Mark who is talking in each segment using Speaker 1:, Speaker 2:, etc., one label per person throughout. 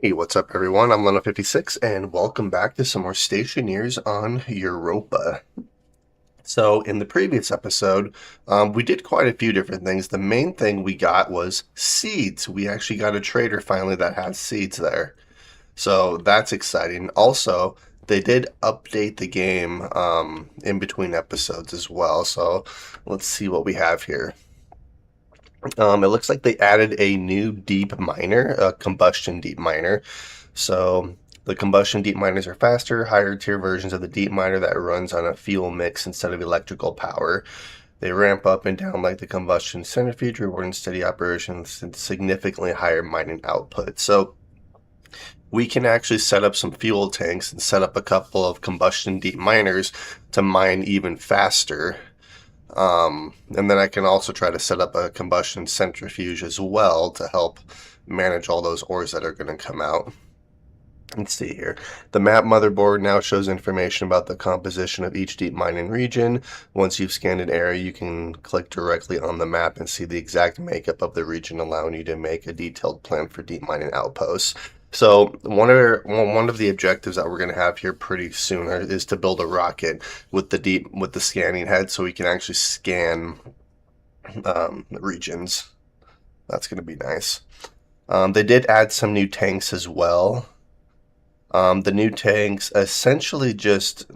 Speaker 1: Hey, what's up everyone? I'm Leno56 and welcome back to some more Stationeers on Europa. So in the previous episode, we did quite a few different things. The main thing we got was seeds. We actually got a trader finally that has seeds there. So that's exciting. Also, they did update the game in between episodes as well. So let's see what we have here. It looks like they added a new deep miner, a combustion deep miner. So the combustion deep miners are faster, higher tier versions of the deep miner that runs on a fuel mix instead of electrical power. They ramp up and down like the combustion centrifuge, rewarding steady operations and significantly higher mining output. So we can actually set up some fuel tanks and set up a couple of combustion deep miners to mine even faster. And then I can also try to set up a combustion centrifuge as well to help manage all those ores that are going to come out. Let's see here. The map motherboard now shows information about the composition of each deep mining region. Once you've scanned an area, you can click directly on the map and see the exact makeup of the region, allowing you to make a detailed plan for deep mining outposts. So one of the objectives that we're going to have here pretty soon is to build a rocket with the scanning head, so we can actually scan regions. That's going to be nice. They did add some new tanks as well. The new tanks essentially just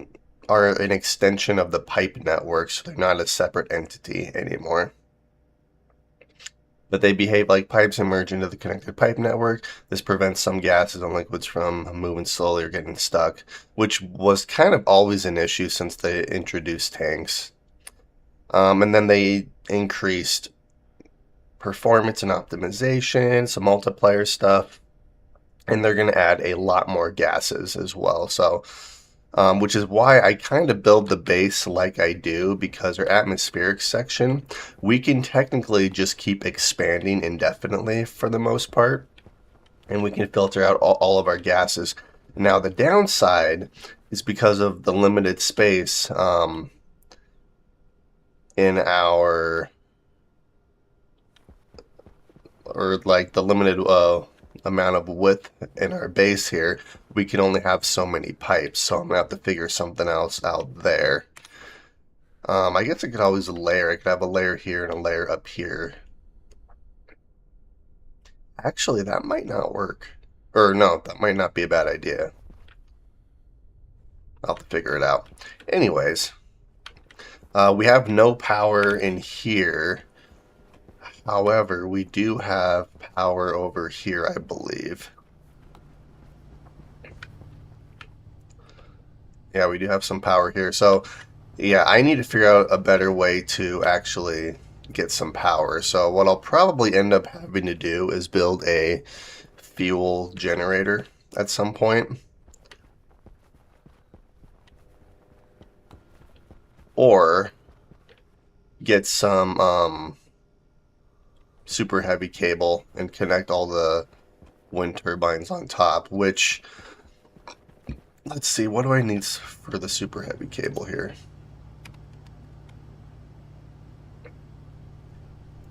Speaker 1: are an extension of the pipe network, so they're not a separate entity anymore. But they behave like pipes and merge into the connected pipe network. This prevents some gases and liquids from moving slowly or getting stuck, which was kind of always an issue since they introduced tanks. And then they increased performance and optimization, some multiplier stuff, and they're going to add a lot more gases as well. So, which is why I kind of build the base like I do, because our atmospheric section, we can technically just keep expanding indefinitely for the most part, and we can filter out all of our gases. Now, the downside is because of the limited space in our, or like the limited amount of width in our base here, we can only have so many pipes, so I'm gonna have to figure something else out there. I guess I could always layer. I could have a layer here and a layer up here. Actually, that might not work. Or no, that might not be a bad idea. I'll have to figure it out. Anyways, we have no power in here. However, we do have power over here, I believe. Yeah, we do have some power here. So, yeah, I need to figure out a better way to actually get some power. So what I'll probably end up having to do is build a fuel generator at some point. Or get some super heavy cable and connect all the wind turbines on top, which, let's see, what do I need for the super heavy cable here?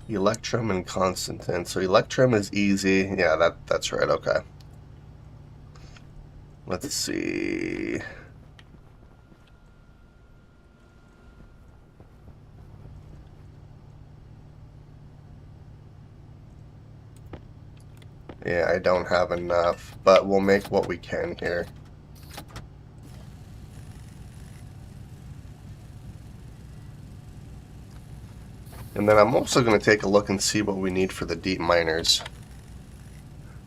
Speaker 1: Electrum and Constantin. So Electrum is easy. Yeah, that's right. Okay. Let's see. Yeah, I don't have enough, but we'll make what we can here. And then I'm also going to take a look and see what we need for the deep miners.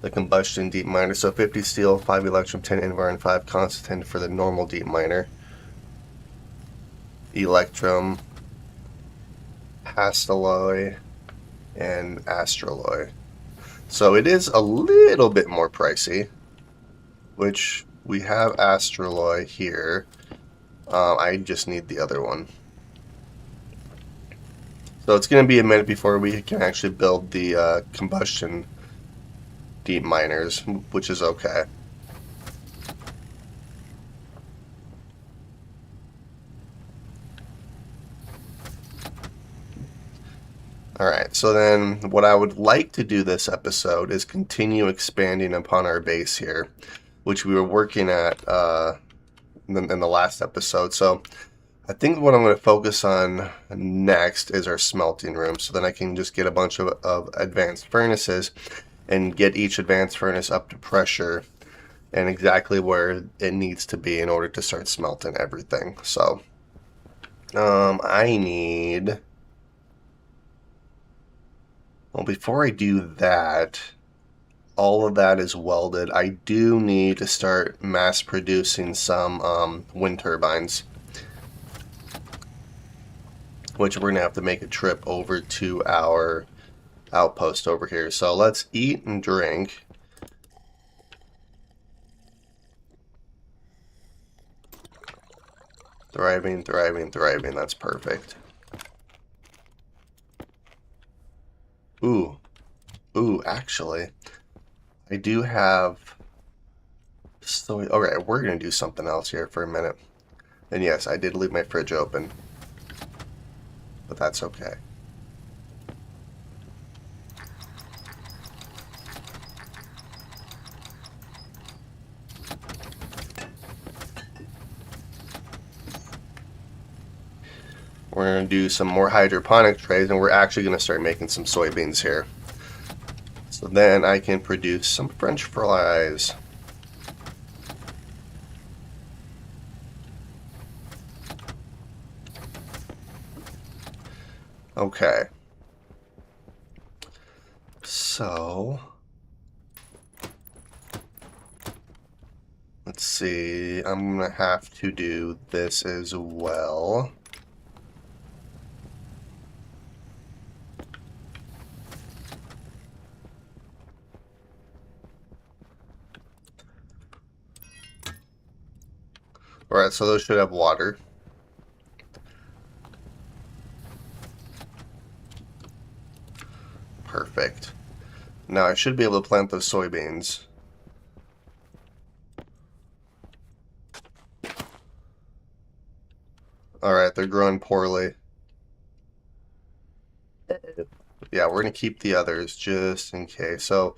Speaker 1: The combustion deep miner. So 50 steel, 5 electrum, 10 invar, and 5 Constantin for the normal deep miner. Electrum, Hastalloy, and Astraloy. So it is a little bit more pricey, which we have Astraloy here. I just need the other one. So it's going to be a minute before we can actually build the combustion deep miners, which is okay. Alright, So then what I would like to do this episode is continue expanding upon our base here, which we were working at in the last episode. So I think what I'm going to focus on next is our smelting room. So then I can just get a bunch of advanced furnaces and get each advanced furnace up to pressure and exactly where it needs to be in order to start smelting everything. So I need... Well, before I do that, all of that is welded. I do need to start mass producing some wind turbines, which we're going to have to make a trip over to our outpost over here. So let's eat and drink. Thriving, thriving, thriving. That's perfect. Ooh. Ooh, actually, I do have... So, okay, we're going to do something else here for a minute. And yes, I did leave my fridge open. But that's okay. We're going to do some more hydroponic trays, and we're actually going to start making some soybeans here. So then I can produce some French fries. Okay. So let's see. I'm going to have to do this as well. Alright, so those should have water. Perfect. Now I should be able to plant those soybeans. Alright, they're growing poorly. Yeah, we're going to keep the others just in case. So,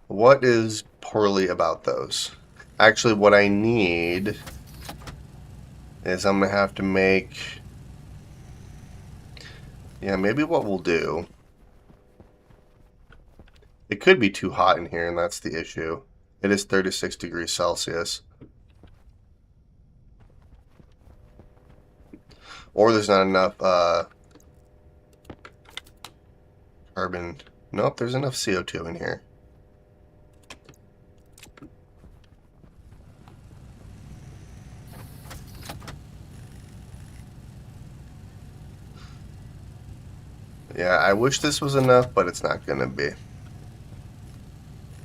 Speaker 1: what is poorly about those? Actually, what I need is I'm going to have to make... Yeah, maybe what we'll do... It could be too hot in here, and that's the issue. It is 36 degrees Celsius. Or there's not enough carbon. Nope, there's enough CO2 in here. Yeah, I wish this was enough, but it's not going to be.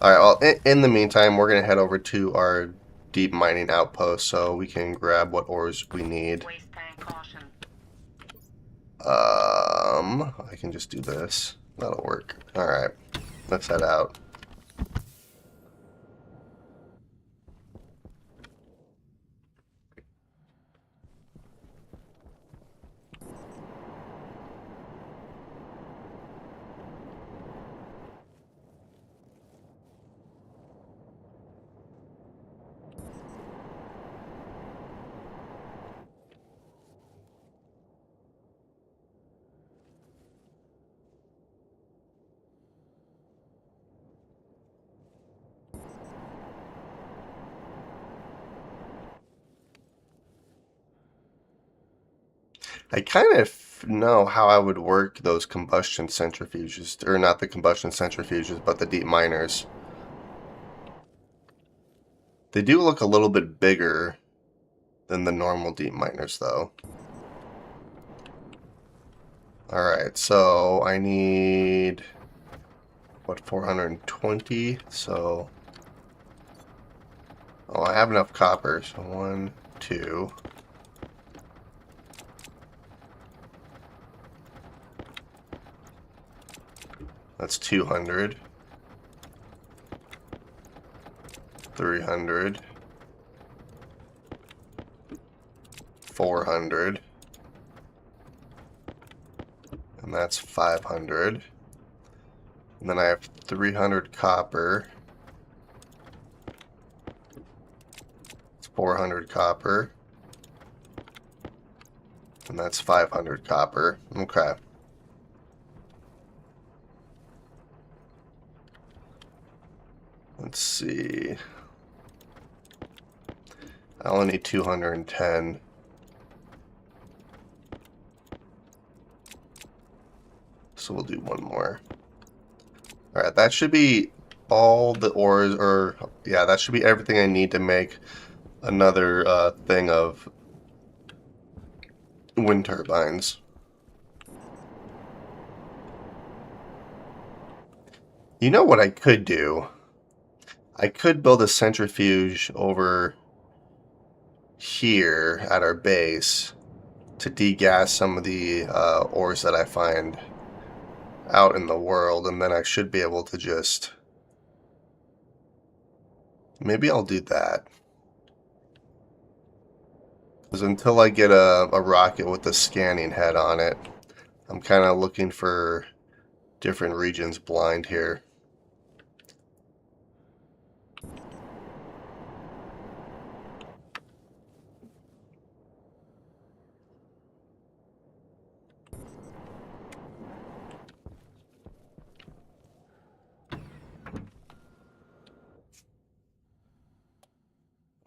Speaker 1: Alright, well, in the meantime, we're going to head over to our deep mining outpost so we can grab what ores we need. I can just do this. That'll work. Alright, let's head out. I kind of know how I would work those combustion centrifuges, or not the combustion centrifuges, but the deep miners. They do look a little bit bigger than the normal deep miners, though. Alright, so I need, what, 420? So, oh, I have enough copper, so 1, 2... That's 200. 300. 400. And that's 500. And then I have 300 copper. It's 400 copper. And that's 500 copper. Okay. Let's see. I only need 210. So we'll do one more. Alright, that should be all the ores, or yeah, that should be everything I need to make another thing of wind turbines. You know what I could do? I could build a centrifuge over here at our base to degas some of the ores that I find out in the world, and then I should be able to just... Maybe I'll do that. Because until I get a rocket with a scanning head on it, I'm kind of looking for different regions blind here.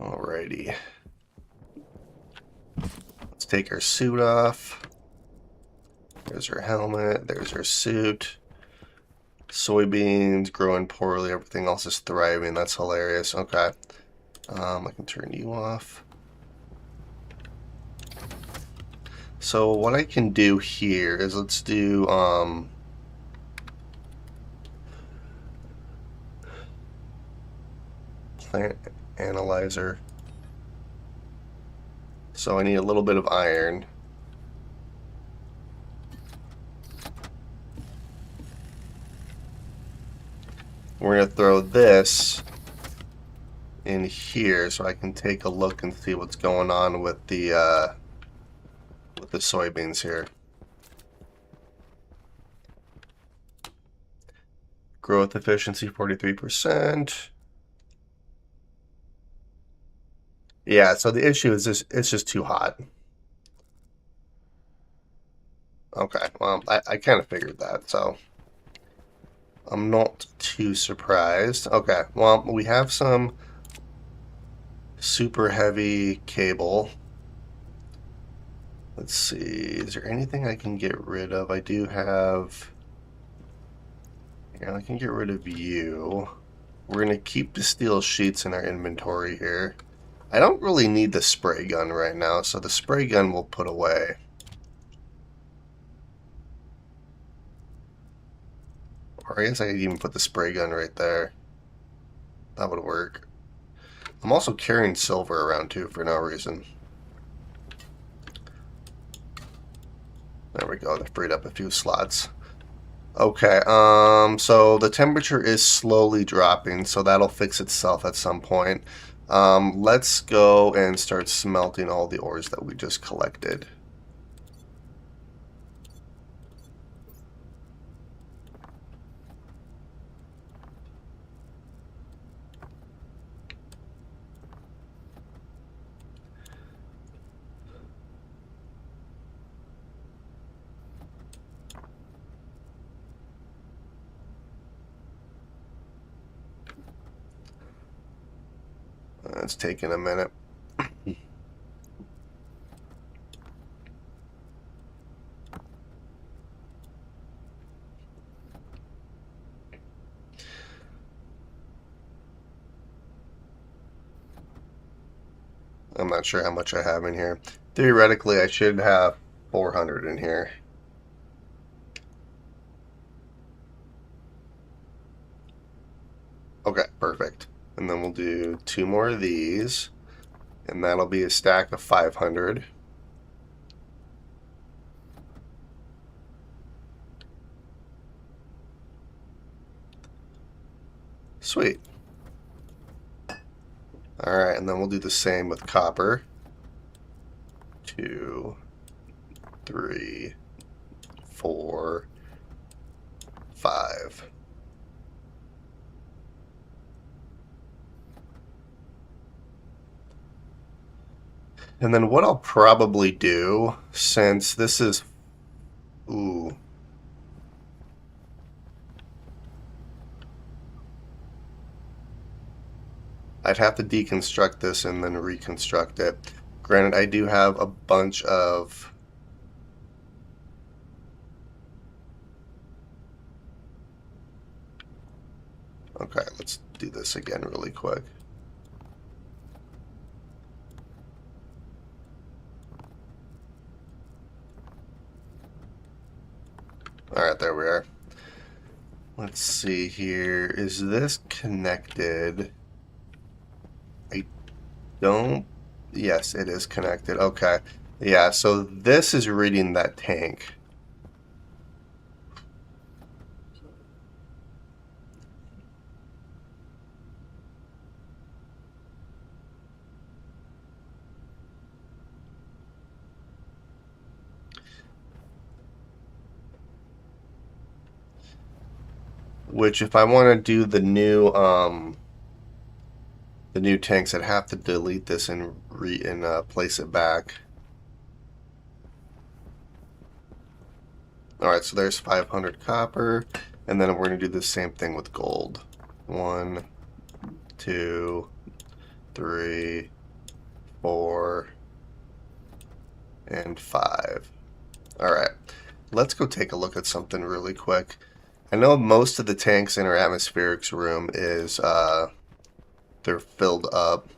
Speaker 1: Alrighty. Let's take our suit off. There's our helmet. There's our suit. Soybeans growing poorly. Everything else is thriving. That's hilarious. Okay. I can turn you off. So what I can do here is let's do plant analyzer. So I need a little bit of iron. We're going to throw this in here so I can take a look and see what's going on with the soybeans here. Growth efficiency 43%. Yeah, so the issue is it's just too hot. Okay, well, I kind of figured that, so I'm not too surprised. Okay, well, we have some super heavy cable. Let's see, is there anything I can get rid of? I do have... Yeah, I can get rid of you. We're going to keep the steel sheets in our inventory here. I don't really need the spray gun right now, so the spray gun we'll put away. Or I guess I could even put the spray gun right there. That would work. I'm also carrying silver around too for no reason. There we go, they freed up a few slots. Okay, so the temperature is slowly dropping, so that'll fix itself at some point. Let's go and start smelting all the ores that we just collected. It's taking a minute. I'm not sure how much I have in here. Theoretically, I should have 400 in here. Okay, perfect. And then we'll do 2 more of these, and that'll be a stack of 500. Sweet. Alright, and then we'll do the same with copper. 2, 3, 4, 5. And then what I'll probably do, since this is... Ooh. I'd have to deconstruct this and then reconstruct it. Granted, I do have a bunch of... Okay, let's do this again really quick. Alright, there we are. Let's see here. Is this connected? I don't... Yes, it is connected. Okay. Yeah, so this is reading that tank. Which, if I want to do the new tanks, I'd have to delete this and place it back. All right, so there's 500 copper, and then we're gonna do the same thing with gold. 1, 2, 3, 4, and 5. All right, let's go take a look at something really quick. I know most of the tanks in our atmospherics room is they're filled up.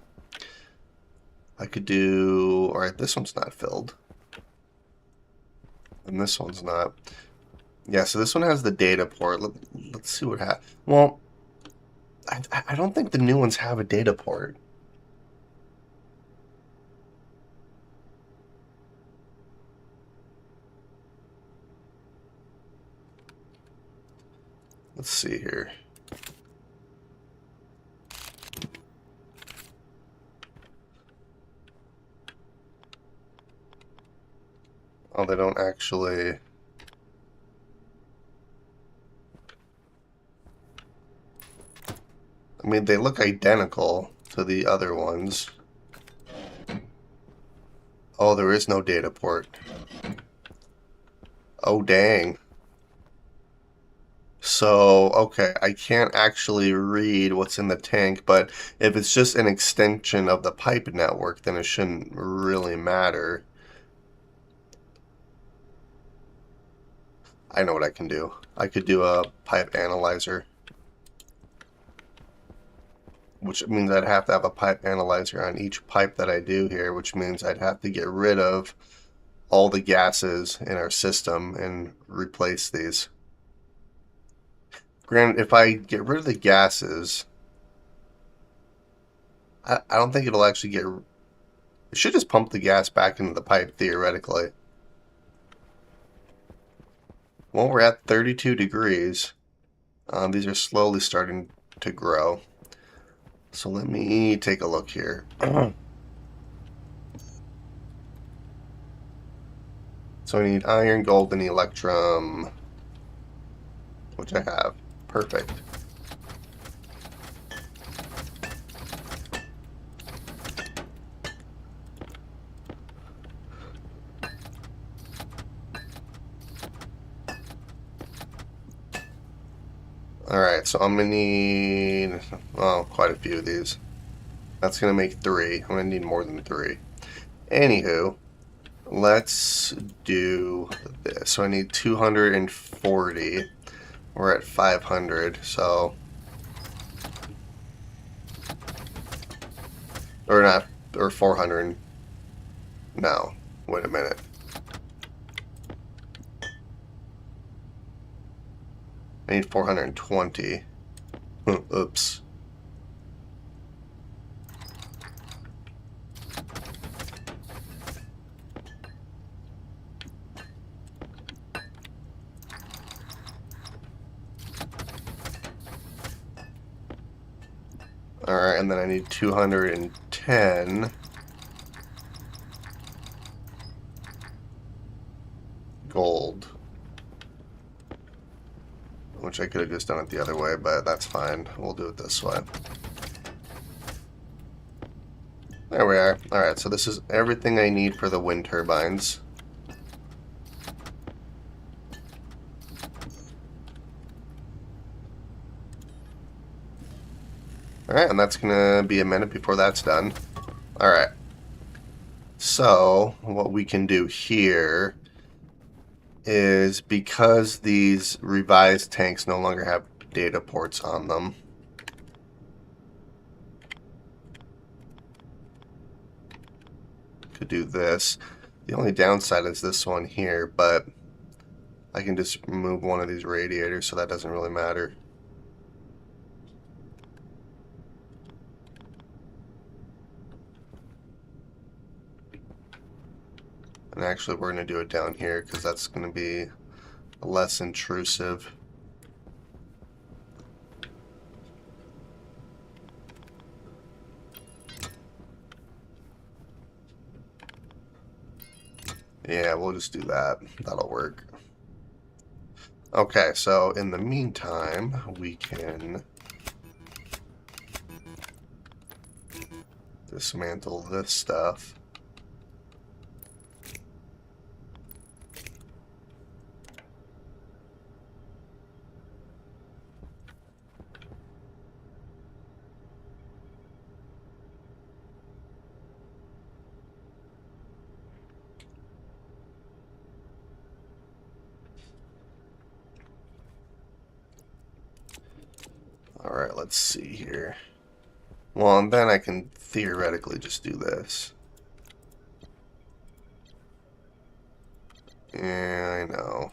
Speaker 1: I could do... Alright, this one's not filled. And this one's not. Yeah, so this one has the data port. Let's see what happens. Well, I don't think the new ones have a data port. Let's see here. Oh, they don't actually... I mean, they look identical to the other ones. Oh, there is no data port. Oh, dang. So, okay, I can't actually read what's in the tank, but if it's just an extension of the pipe network, then it shouldn't really matter. I know what I can do. I could do a pipe analyzer, which means I'd have to have a pipe analyzer on each pipe that I do here, which means I'd have to get rid of all the gases in our system and replace these. Granted, if I get rid of the gases, I don't think it'll actually get... It should just pump the gas back into the pipe, theoretically. Well, we're at 32 degrees. These are slowly starting to grow. So let me take a look here. So I need iron, gold, and electrum, which I have. Perfect. Alright, so I'm going to need, well, quite a few of these. That's going to make 3. I'm going to need more than 3. Anywho, let's do this. So I need 240. We're at 500, so... Or not, or 400. No, wait a minute. I need 420. Oops. Alright, and then I need 210 gold. Which I could have just done it the other way, but that's fine. We'll do it this way. There we are. Alright, so this is everything I need for the wind turbines. Alright, and that's gonna be a minute before that's done. Alright. So, what we can do here is, because these revised tanks no longer have data ports on them, could do this. The only downside is this one here, but I can just remove one of these radiators, so that doesn't really matter. And actually we're going to do it down here because that's going to be less intrusive. Yeah, we'll just do that. That'll work. Okay, so in the meantime, we can dismantle this stuff. Alright, let's see here. Well, and then I can theoretically just do this. Yeah, I know.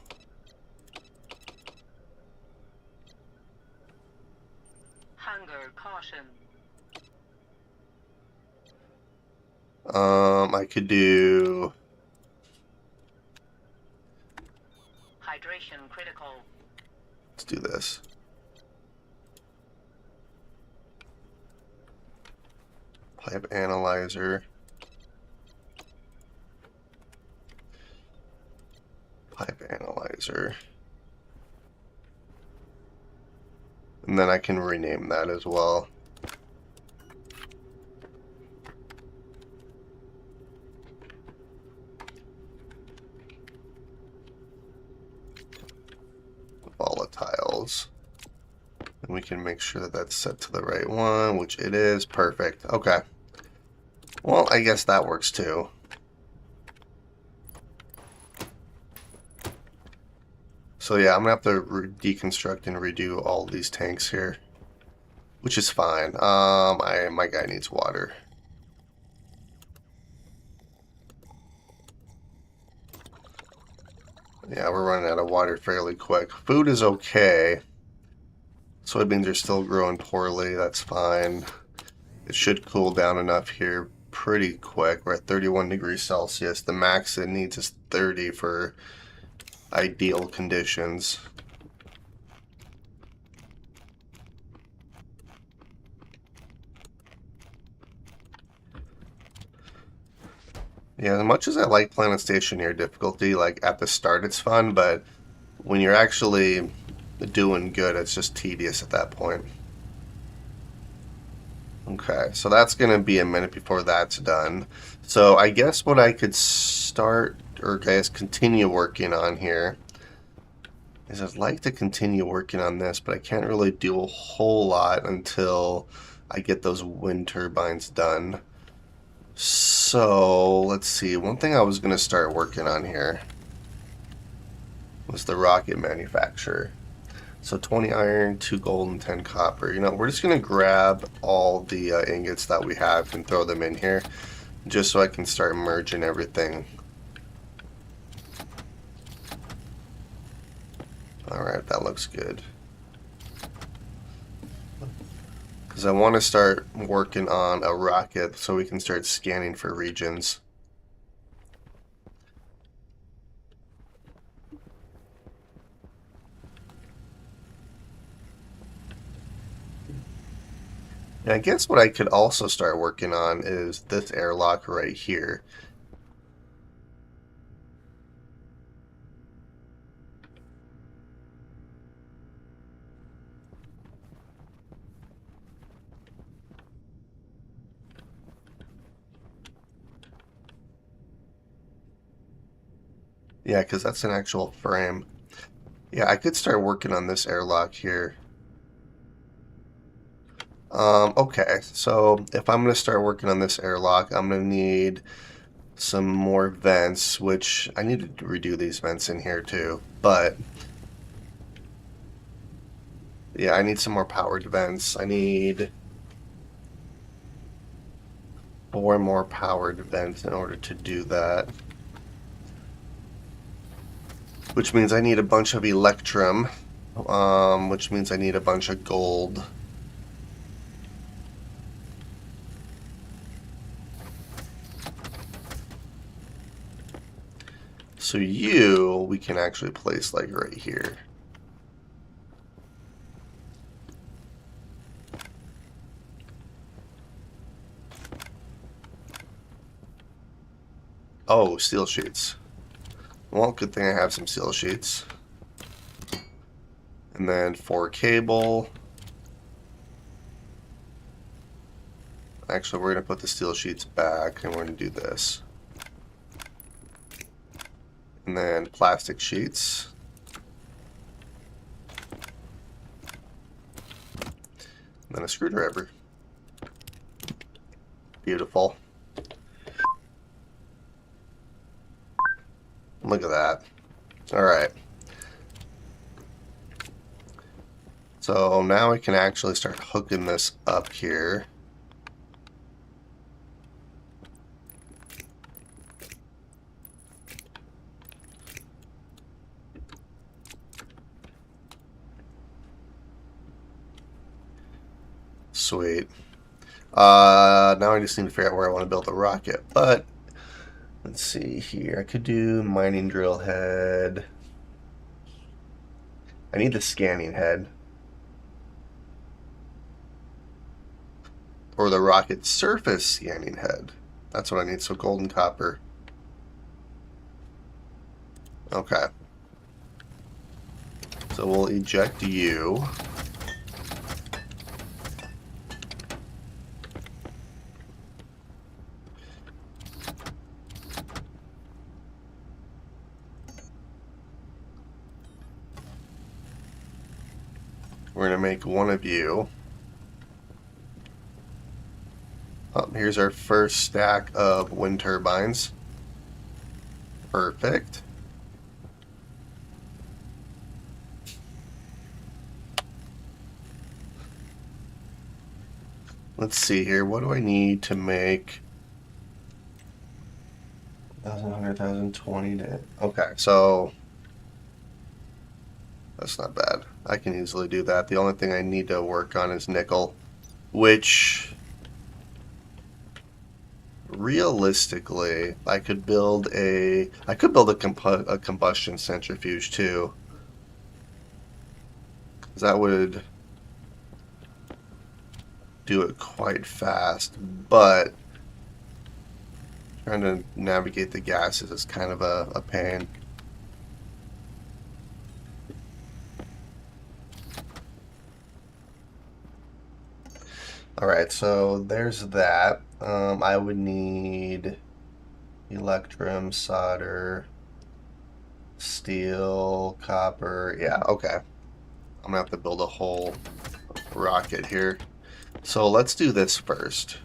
Speaker 2: Hunger caution.
Speaker 1: I could do...
Speaker 2: Hydration critical.
Speaker 1: Let's do this. Pipe analyzer. Pipe analyzer. And then I can rename that as well. Volatiles. And we can make sure that that's set to the right one, which it is. Perfect. Okay. Well, I guess that works too. So yeah, I'm going to have to deconstruct and redo all these tanks here, which is fine. My guy needs water. Yeah, we're running out of water fairly quick. Food is okay. Soybeans are still growing poorly. That's fine. It should cool down enough here pretty quick. We're at 31 degrees Celsius. The max it needs is 30 for ideal conditions. Yeah, as much as I like playing on Stationeer difficulty, like at the start it's fun, but when you're actually doing good, it's just tedious at that point. Okay, so that's going to be a minute before that's done. So I guess what I could start, or I guess continue working on here, is I'd like to continue working on this, but I can't really do a whole lot until I get those wind turbines done. So let's see, one thing I was going to start working on here was the rocket manufacturer. So 20 iron, 2 gold, and 10 copper. You know, we're just going to grab all the ingots that we have and throw them in here, just so I can start merging everything. Alright, that looks good. Because I want to start working on a rocket so we can start scanning for regions. And I guess what I could also start working on is this airlock right here. Yeah, because that's an actual frame. Yeah, I could start working on this airlock here. Okay, so if I'm going to start working on this airlock, I'm going to need some more vents, which I need to redo these vents in here too. But yeah, I need some more powered vents. I need 4 more powered vents in order to do that. Which means I need a bunch of electrum, which means I need a bunch of gold. So we can actually place like right here. Oh, steel sheets. Well, good thing I have some steel sheets. And then 4 cable. Actually, we're going to put the steel sheets back and we're going to do this. And then plastic sheets. And then a screwdriver. Beautiful. Look at that. Alright. So now we can actually start hooking this up here. Sweet. Now I just need to figure out where I want to build the rocket. But let's see here. I could do mining drill head. I need the scanning head. Or the rocket surface scanning head. That's what I need. So gold and copper. Okay. So we'll eject you. We're going to make one of you. Oh, here's our first stack of wind turbines. Perfect. Let's see here. What do I need to make 1,000, 100,000, 20 to... Okay, so that's not bad. I can easily do that. The only thing I need to work on is nickel, which realistically I could build a combustion centrifuge too. That would do it quite fast, but trying to navigate the gases is kind of a pain. Alright, so there's that. I would need electrum, solder, steel, copper. Yeah, okay. I'm gonna have to build a whole rocket here. So let's do this first.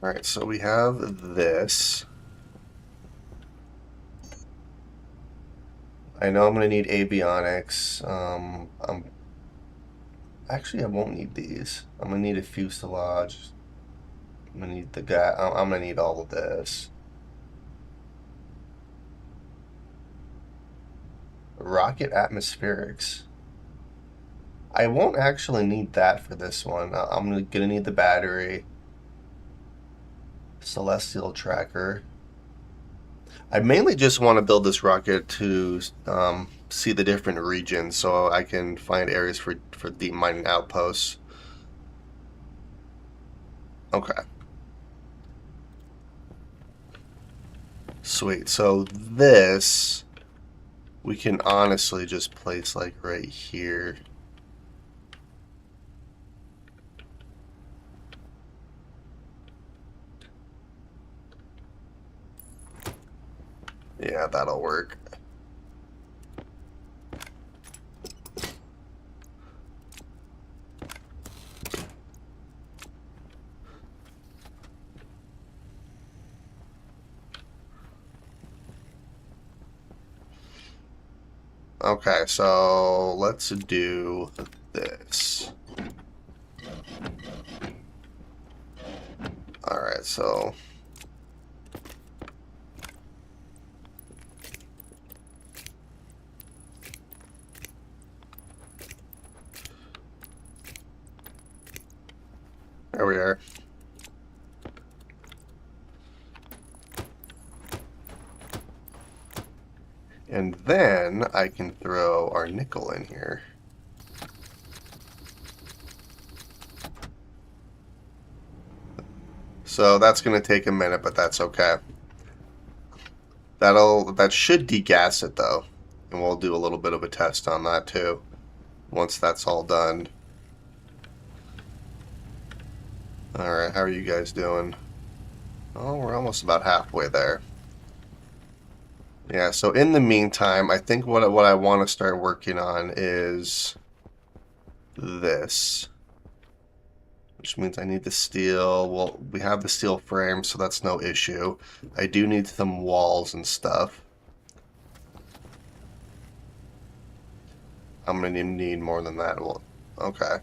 Speaker 1: Alright, so we have this. I know I'm going to need avionics. Actually, I won't need these. I'm going to need a fuselage. I'm going to need the guy. I'm going to need all of this. Rocket atmospherics. I won't actually need that for this one. I'm going to need the battery. Celestial tracker. I mainly just want to build this rocket to see the different regions so I can find areas for deep mining outposts. Okay. Sweet. So this we can honestly just place like right here. Yeah, that'll work. Okay, so let's do this. Alright, so there we are. And then I can throw our nickel in here. So that's going to take a minute, but that's okay. That should degas it though. And we'll do a little bit of a test on that too once that's all done. Alright, how are you guys doing? Oh, we're almost about halfway there. Yeah, so in the meantime, I think what I want to start working on is this. Which means I need the steel. Well, we have the steel frame, so that's no issue. I do need some walls and stuff. I'm going to need more than that. Well, okay.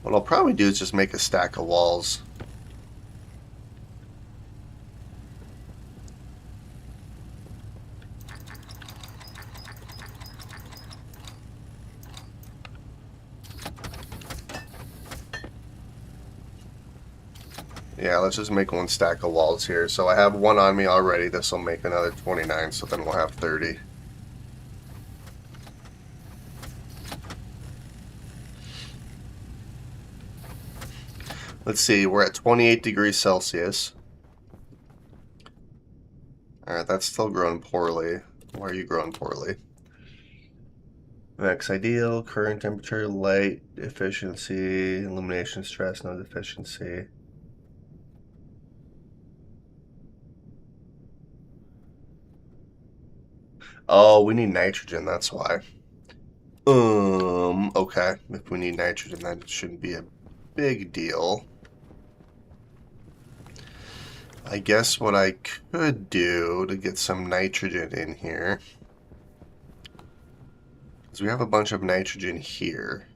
Speaker 1: What I'll probably do is just make a stack of walls. Yeah, let's just make one stack of walls here. So I have one on me already. This will make another 29, so then we'll have 30. Let's see, we're at 28 degrees Celsius. Alright, that's still growing poorly. Why are you growing poorly? Max ideal, current temperature, light, efficiency, illumination stress, no deficiency. Oh, we need nitrogen, that's why. Okay. If we need nitrogen, that shouldn't be a big deal. I guess what I could do to get some nitrogen in here is we have a bunch of nitrogen here.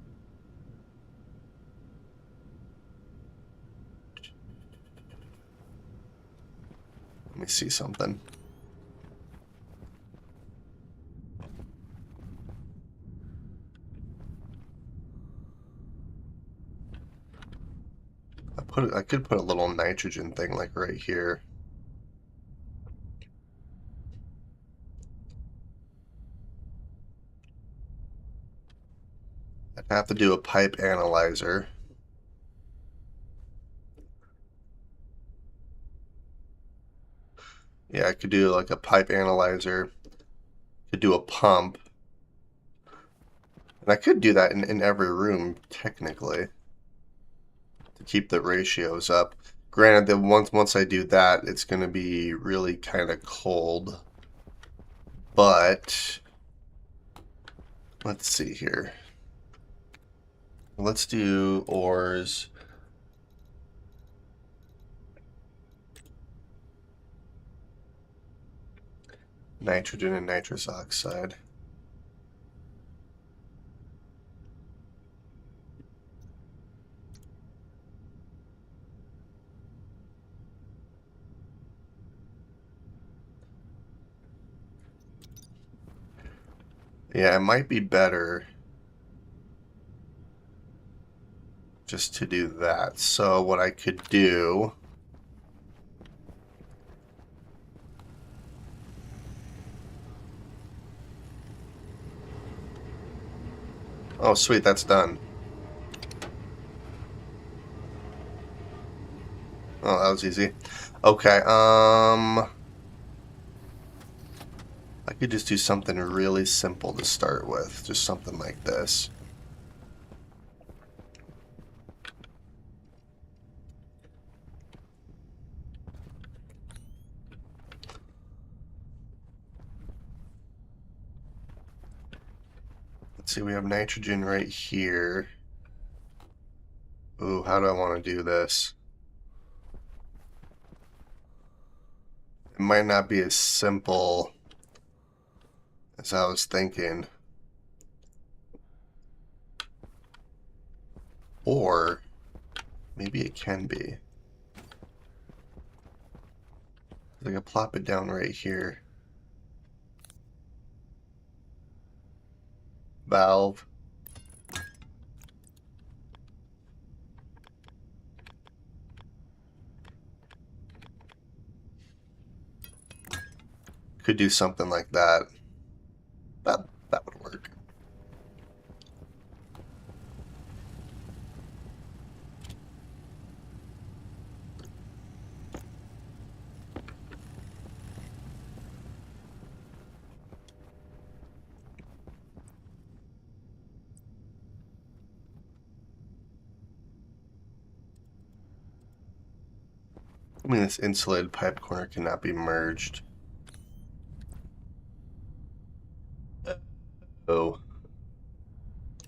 Speaker 1: Let me see something. I could put a little nitrogen thing like right here. I'd have to do a pipe analyzer. Yeah, I could do like a pipe analyzer. Could do a pump. And I could do that in every room, technically, to keep the ratios up. Granted that once I do that, it's going to be really kind of cold. But let's see here. Let's do ores. Nitrogen and nitrous oxide. Yeah, it might be better just to do that. So what I could do... Oh, sweet, that's done. Oh, that was easy. Okay, I could just do something really simple to start with. Just something like this. See, we have nitrogen right here. Ooh, how do I want to do this? It might not be as simple as I was thinking. Or maybe it can be. I can plop it down right here. Valve. Could do something like that. That would work. I mean, this insulated pipe corner cannot be merged. Oh,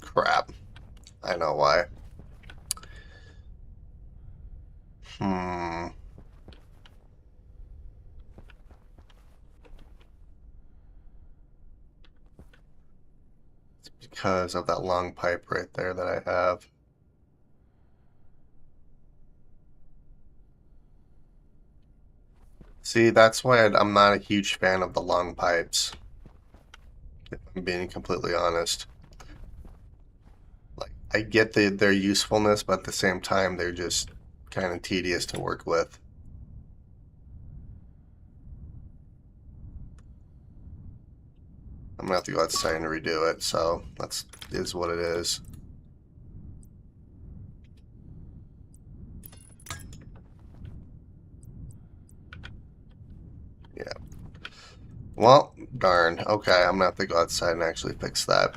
Speaker 1: crap. I know why. Hmm. It's because of that long pipe right there that I have. See, that's why I'm not a huge fan of the long pipes, if I'm being completely honest. Like, I get their usefulness, but at the same time, they're just kind of tedious to work with. I'm gonna have to go outside and redo it, so that's is what it is. Yeah. Well, darn. Okay, I'm gonna have to go outside and actually fix that.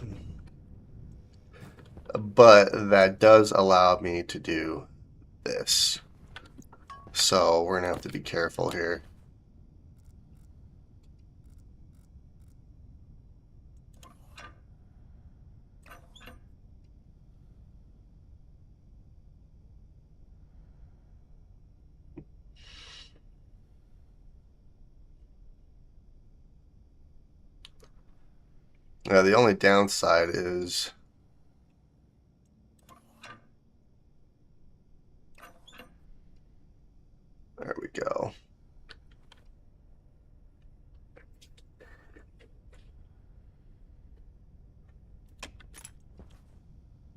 Speaker 1: But that does allow me to do this. So we're gonna have to be careful here. Now, the only downside is there we go.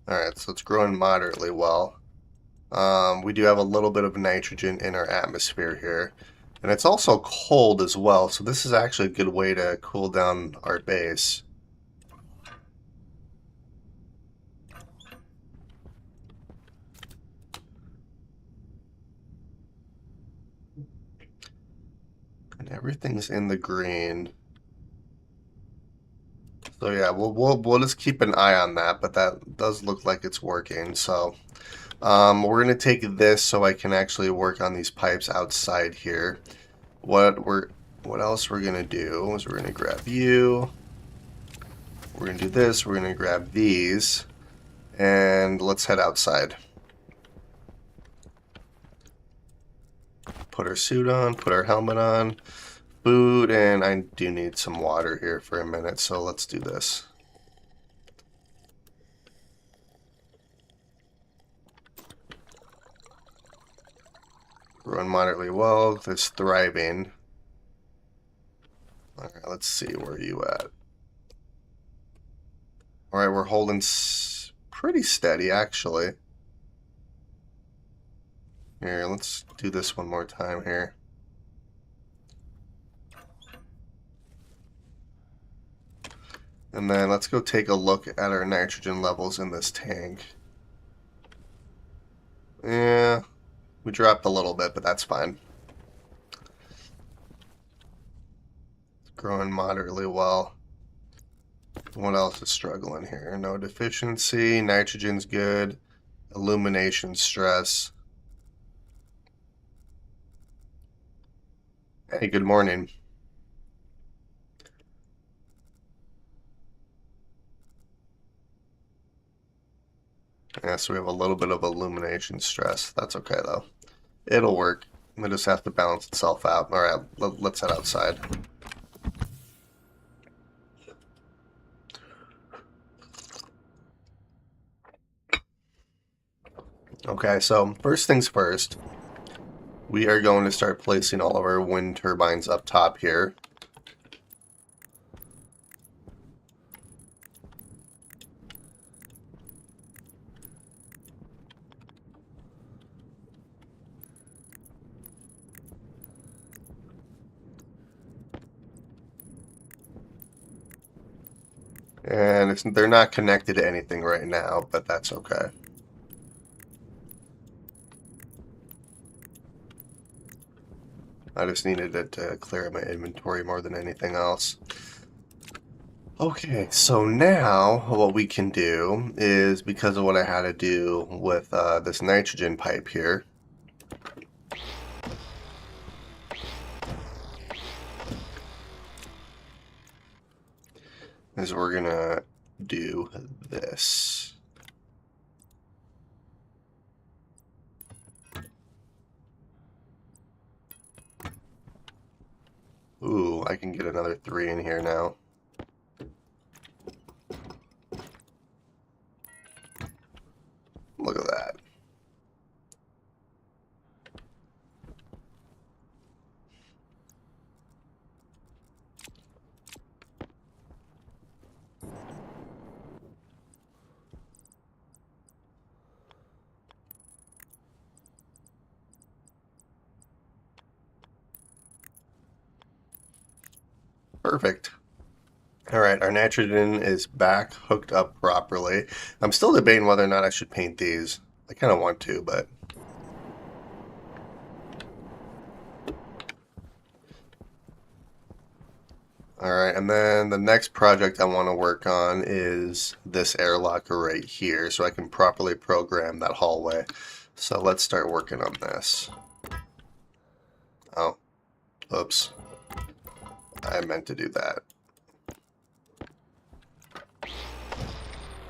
Speaker 1: Alright, so it's growing moderately well. We do have a little bit of nitrogen in our atmosphere here. And it's also cold as well, so this is actually a good way to cool down our base. And everything's in the green. So yeah, we'll just keep an eye on that, but that does look like it's working. So we're gonna take this so I can actually work on these pipes outside here. What else we're gonna do is we're gonna grab you. We're gonna do this. We're gonna grab these, and let's head outside. Put our suit on. Put our helmet on. Food, and I do need some water here for a minute. So let's do this. Growing moderately well. It's thriving. All right, let's see, where are you at? All right, we're holding pretty steady, actually. Here, let's do this one more time here. And then let's go take a look at our nitrogen levels in this tank. Yeah, we dropped a little bit, but that's fine. It's growing moderately well. What else is struggling here? No deficiency, nitrogen's good, illumination stress. Hey, good morning. so we have a little bit of illumination stress. That's okay though. It'll work. It just has to balance itself out. Alright, let's head outside. Okay, so first things first, we are going to start placing all of our wind turbines up top here. And they're not connected to anything right now, but that's okay. I just needed it to clear my inventory more than anything else. Okay, so now what we can do is, because of what I had to do with this nitrogen pipe here, is we're gonna do this. Ooh, I can get another 3 in here now. Look at that. Perfect. Alright, our nitrogen is back hooked up properly. I'm still debating whether or not I should paint these. I kind of want to, but... Alright, and then the next project I want to work on is this air locker right here, so I can properly program that hallway. So let's start working on this. Oh, oops. I meant to do that.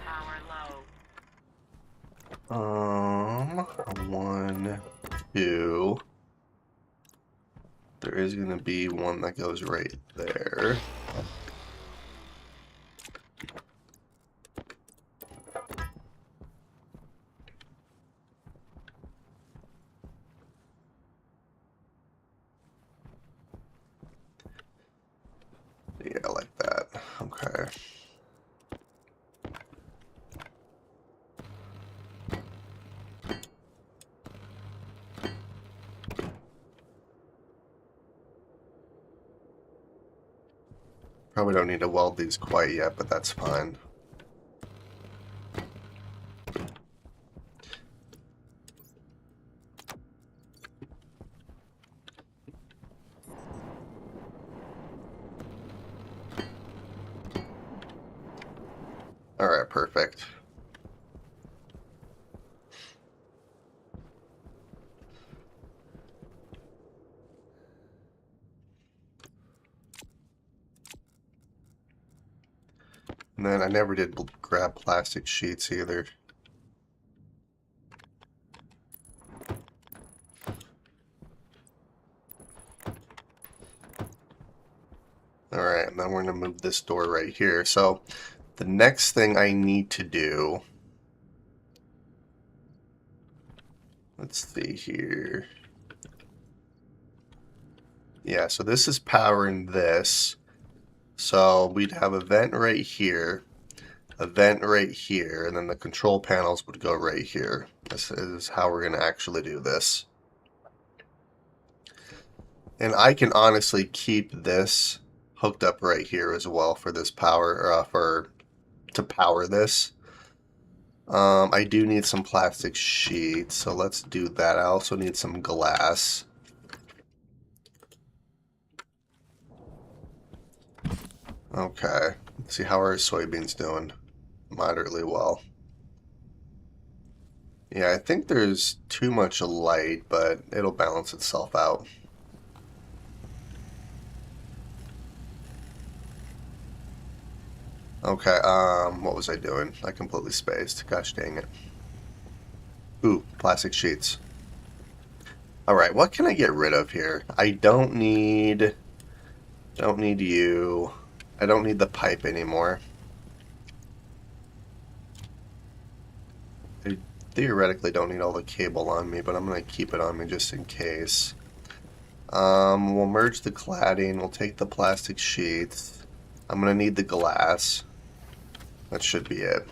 Speaker 2: Power low.
Speaker 1: 1, 2. There is going to be one that goes right there. Yeah, like that. Okay. Probably don't need to weld these quite yet, but that's fine. Alright, perfect. And then I never did grab plastic sheets either. Alright, and then we're going to move this door right here. So the next thing I need to do... Let's see here. Yeah, so this is powering this. So we'd have a vent right here, a vent right here, and then the control panels would go right here. This is how we're going to actually do this. And I can honestly keep this hooked up right here as well for this power, to power this. I do need some plastic sheets, so let's do that. I also need some glass. Okay, let's see how our soybeans doing. Moderately well. Yeah, I think there's too much light, but it'll balance itself out. Okay, what was I doing? I completely spaced. Gosh dang it. plastic sheets. Alright, what can I get rid of here? I don't need you. I don't need the pipe anymore. I theoretically don't need all the cable on me, but I'm going to keep it on me just in case. We'll merge the cladding. We'll take the plastic sheets. I'm going to need the glass. That should be it.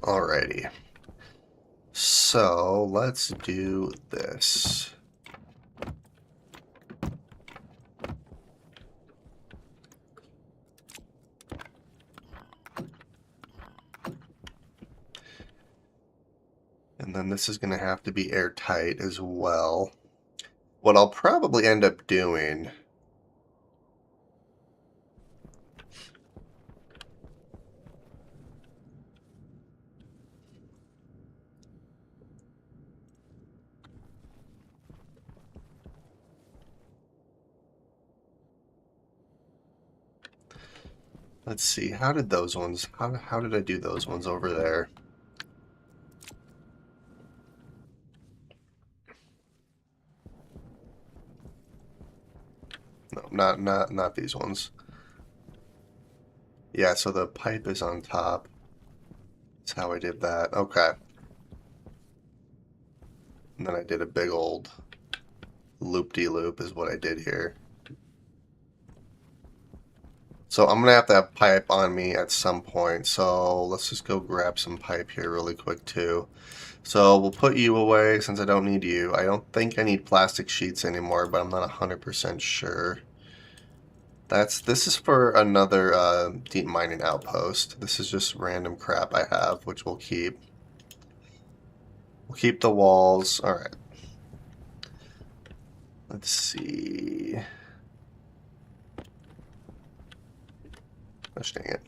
Speaker 1: Alrighty. So let's do this. And then this is going to have to be airtight as well. What I'll probably end up doing... Let's see, how did those ones... How did I do those ones over there? No, not these ones. Yeah, so the pipe is on top. That's how I did that. Okay. And then I did a big old loop-de-loop is what I did here. So I'm going to have pipe on me at some point. So let's just go grab some pipe here really quick too. So we'll put you away since I don't need you. I don't think I need plastic sheets anymore, but I'm not 100% sure. This is for another deep mining outpost. This is just random crap I have, which we'll keep. We'll keep the walls. All right. Let's see. Gosh dang it.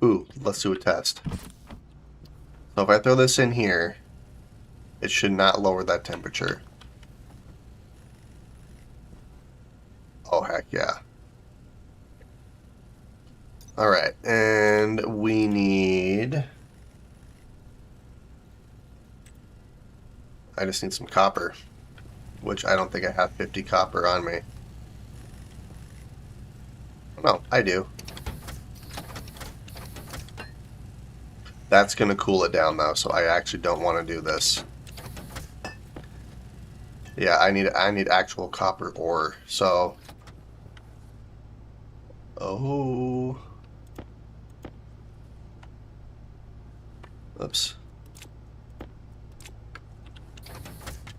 Speaker 1: Ooh, let's do a test. So if I throw this in here, it should not lower that temperature. Oh, heck yeah. Alright, and we need... I just need some copper, which I don't think I have 50 copper on me. No, I do. That's going to cool it down, though, so I actually don't want to do this. Yeah, I need actual copper ore, so... Oh... Oops.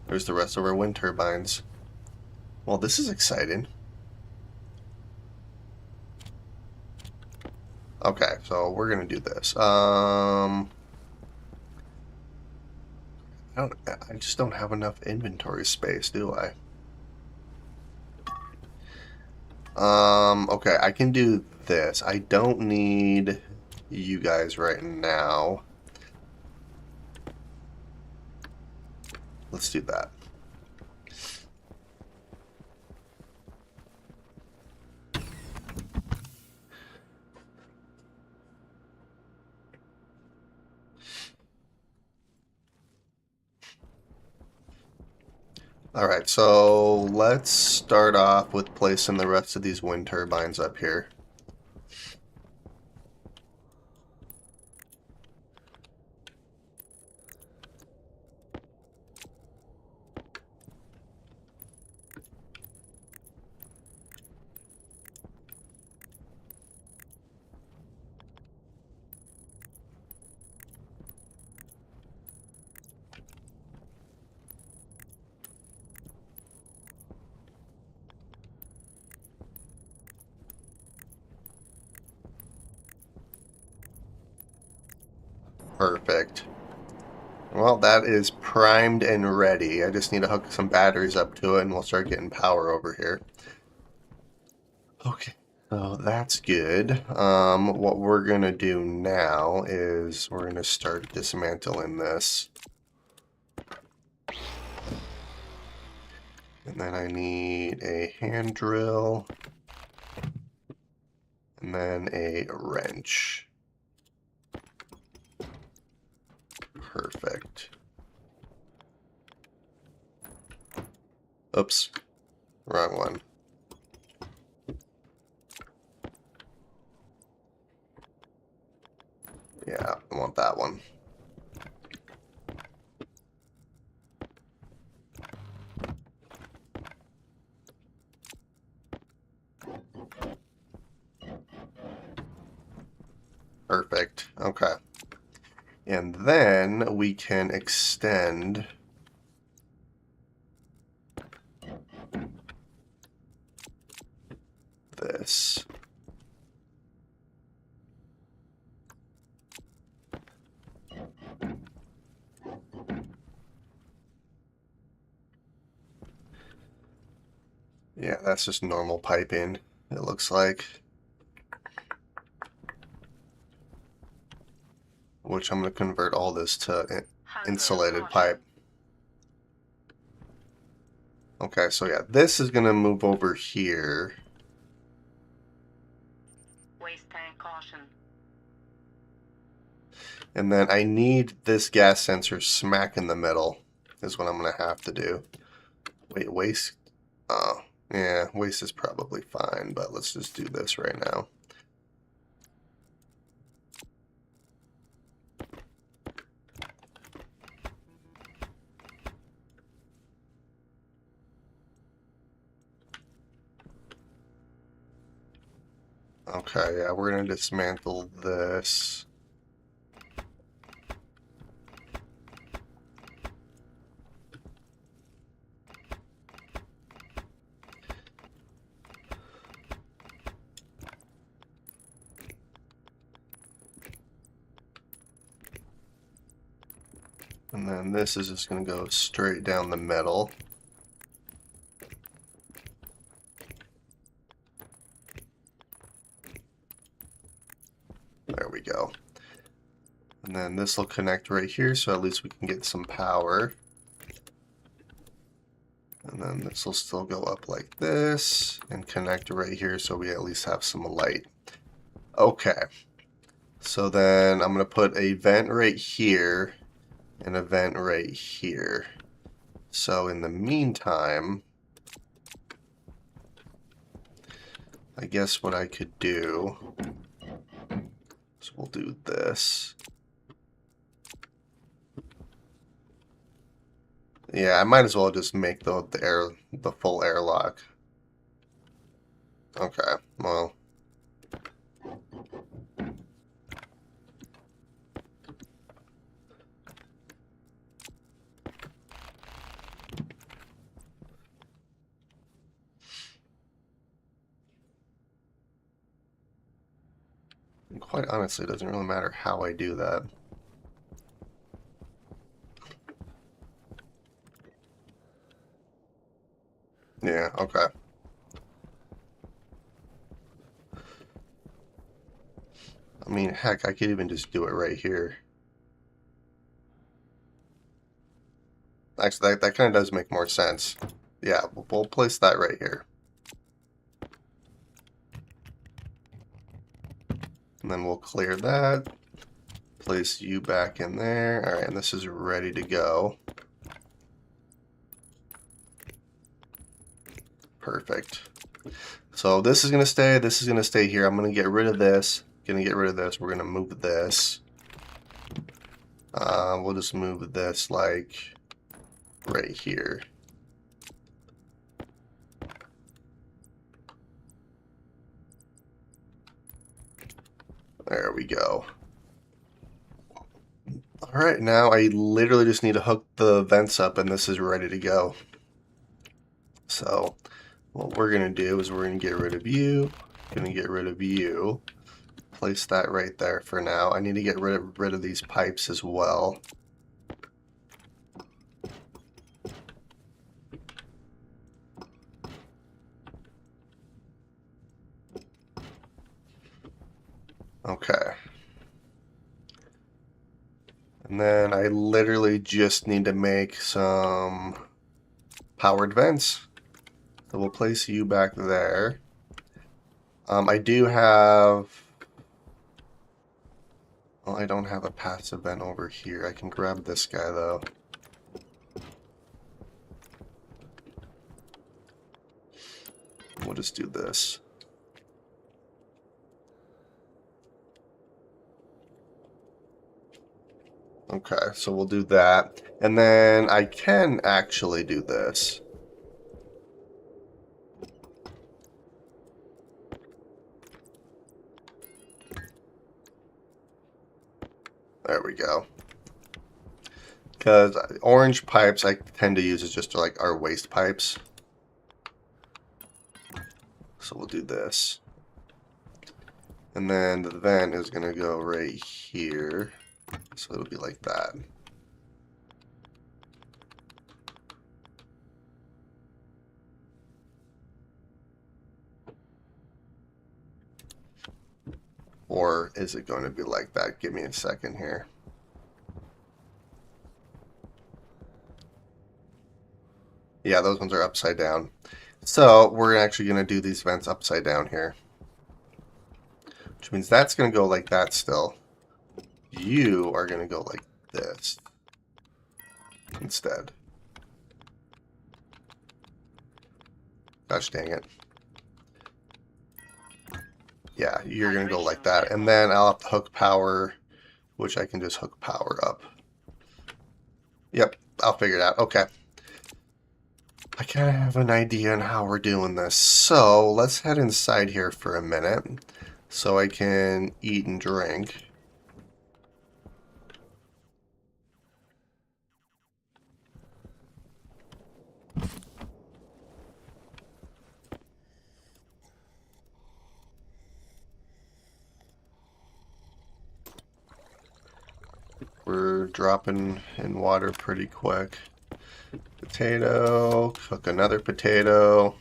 Speaker 1: There's the rest of our wind turbines. Well, this is exciting. Okay, so we're gonna do this. I just don't have enough inventory space, do I? Okay, I can do this. I don't need you guys right now. Let's do that. Alright, so let's start off with placing the rest of these wind turbines up here. Perfect. Well, that is primed and ready. I just need to hook some batteries up to it and we'll start getting power over here. Okay. So that's good. What we're gonna do now is we're gonna start dismantling this. And then I need a hand drill. And then a wrench. Perfect. Oops, wrong one. Yeah, I want that one. Perfect. Okay. And then we can extend this. Yeah, that's just normal piping, it looks like. Which I'm going to convert all this to insulated pipe. Okay, so yeah, this is going to move over here.
Speaker 2: Waste tank caution.
Speaker 1: And then I need this gas sensor smack in the middle is what I'm going to have to do. Wait, waste? Oh, yeah, waste is probably fine, but let's just do this right now. Okay, yeah, we're going to dismantle this. And then this is just going to go straight down the middle. There we go. And then this will connect right here, so at least we can get some power. And then this will still go up like this and connect right here so we at least have some light. Okay. So then I'm going to put a vent right here and a vent right here. So in the meantime, I guess what I could do is we'll do this. Yeah, I might as well just make the full airlock. Okay, well. And quite honestly, it doesn't really matter how I do that. Yeah, okay. I mean, heck, I could even just do it right here. Actually, that kind of does make more sense. Yeah, we'll place that right here. And then we'll clear that. Place you back in there. Alright, and this is ready to go. Perfect. So this is going to stay here. I'm going to get rid of this. We're going to move this. We'll just move this like right here. There we go. Alright, now I literally just need to hook the vents up and this is ready to go. So what we're going to do is we're going to get rid of you. Place that right there for now. I need to get rid of these pipes as well. Okay. And then I literally just need to make some powered vents. So we'll place you back there. I do have... Well, I don't have a passive vent over here. I can grab this guy, though. We'll just do this. Okay, so we'll do that. And then I can actually do this. There we go. Because orange pipes I tend to use as just like our waste pipes. So we'll do this. And then the vent is going to go right here. So it'll be like that. Or is it going to be like that? Give me a second here. Yeah, those ones are upside down. So we're actually going to do these vents upside down here. Which means that's going to go like that still. You are going to go like this instead. Gosh dang it. Yeah, you're going to go like that. And then I'll have to hook power, which I can just hook power up. Yep, I'll figure it out. Okay. I kind of have an idea on how we're doing this. So let's head inside here for a minute so I can eat and drink. We're dropping in water pretty quick. Potato, cook another potato.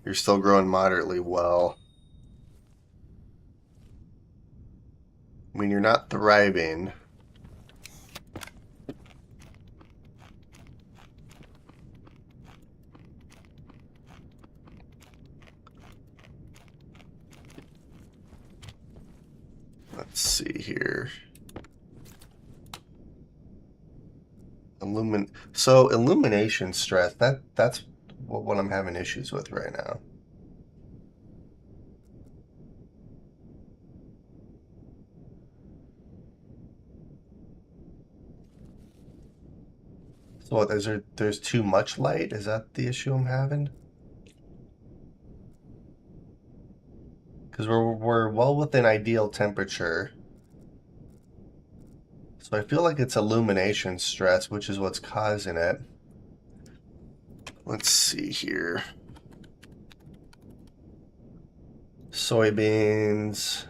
Speaker 1: You're still growing moderately well. I mean, you're not thriving. Let's see here. So illumination stress, that's what I'm having issues with right now. So what, there's too much light? Is that the issue I'm having? Because we're well within ideal temperature. So I feel like it's illumination stress, which is what's causing it. Let's see here. Soybeans.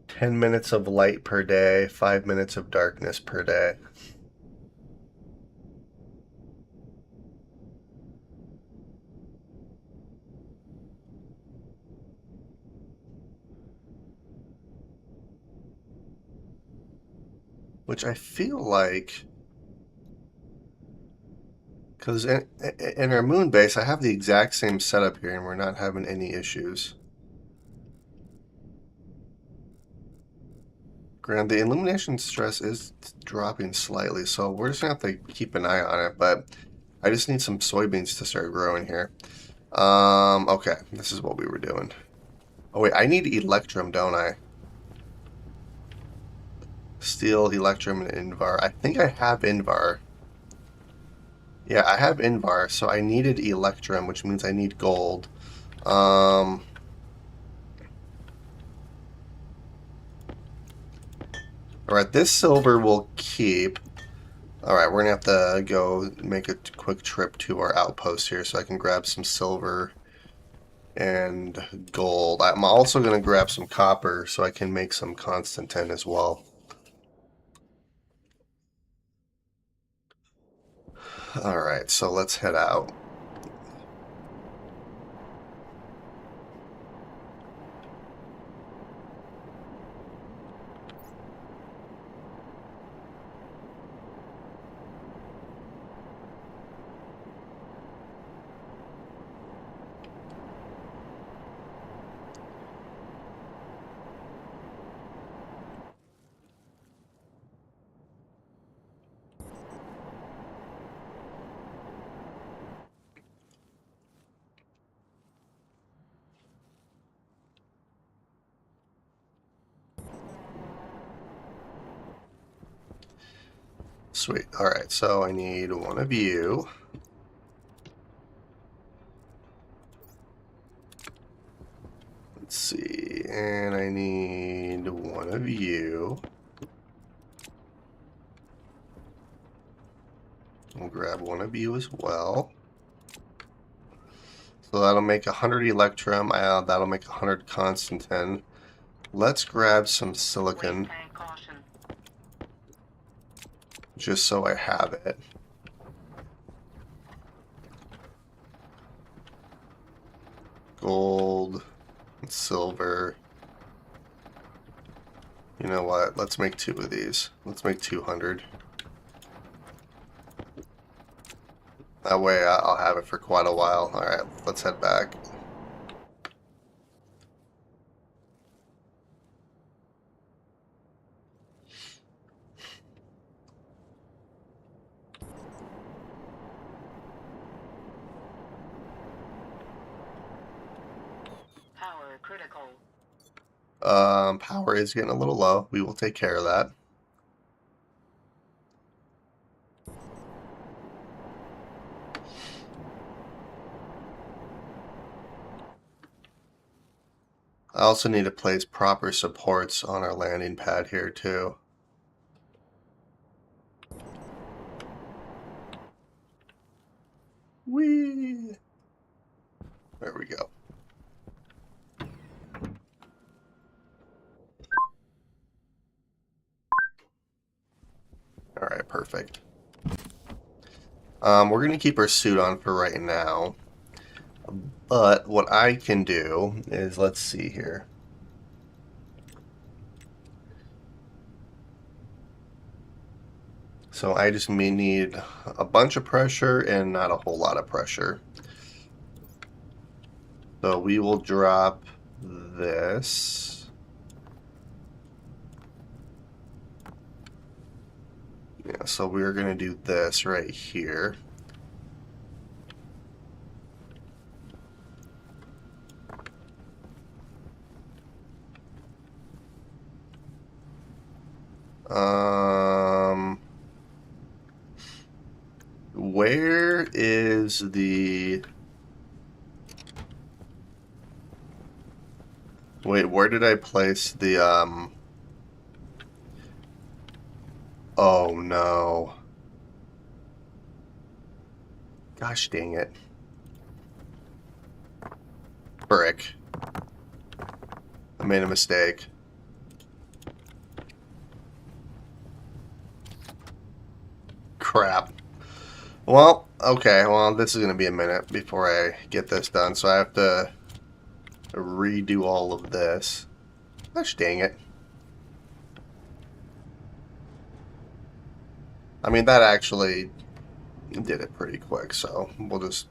Speaker 1: "10 minutes of light per day, 5 minutes of darkness per day." Which I feel like, because in our moon base, I have the exact same setup here, and we're not having any issues. Granted, the illumination stress is dropping slightly, so we're just gonna have to keep an eye on it, but I just need some soybeans to start growing here. Okay, this is what we were doing. Oh wait, I need electrum, don't I? Steel, electrum, and invar. I think I have invar. Yeah, I have invar, so I needed electrum, which means I need gold. Alright, this silver will keep. Alright, we're going to have to go make a quick trip to our outpost here so I can grab some silver and gold. I'm also going to grab some copper so I can make some constant tin as well. Alright, so let's head out. Sweet. Alright, so I need one of you. Let's see, and I need one of you. We'll grab one of you as well. So that'll make 100 electrum, that'll make 100 constantin. Let's grab some silicon,
Speaker 2: Waste tank caution.
Speaker 1: just so I have it. Gold, silver. You know what? Let's make 2 of these. Let's make 200. That way I'll have it for quite a while. Alright, let's head back.
Speaker 2: Power critical.
Speaker 1: Power is getting a little low. We will take care of that. I also need to place proper supports on our landing pad here too. Whee! There we go. Alright, perfect. We're going to keep our suit on for right now. But what I can do is, let's see here. So I just may need a bunch of pressure and not a whole lot of pressure. So we will drop this. Yeah, so we're going to do this right here. Where is the... Wait, where did I place the, Oh, no. Gosh dang it. Frick. I made a mistake. Crap. Well, okay, well, this is going to be a minute before I get this done, so I have to redo all of this. Gosh dang it. I mean, that actually did it pretty quick, so we'll just...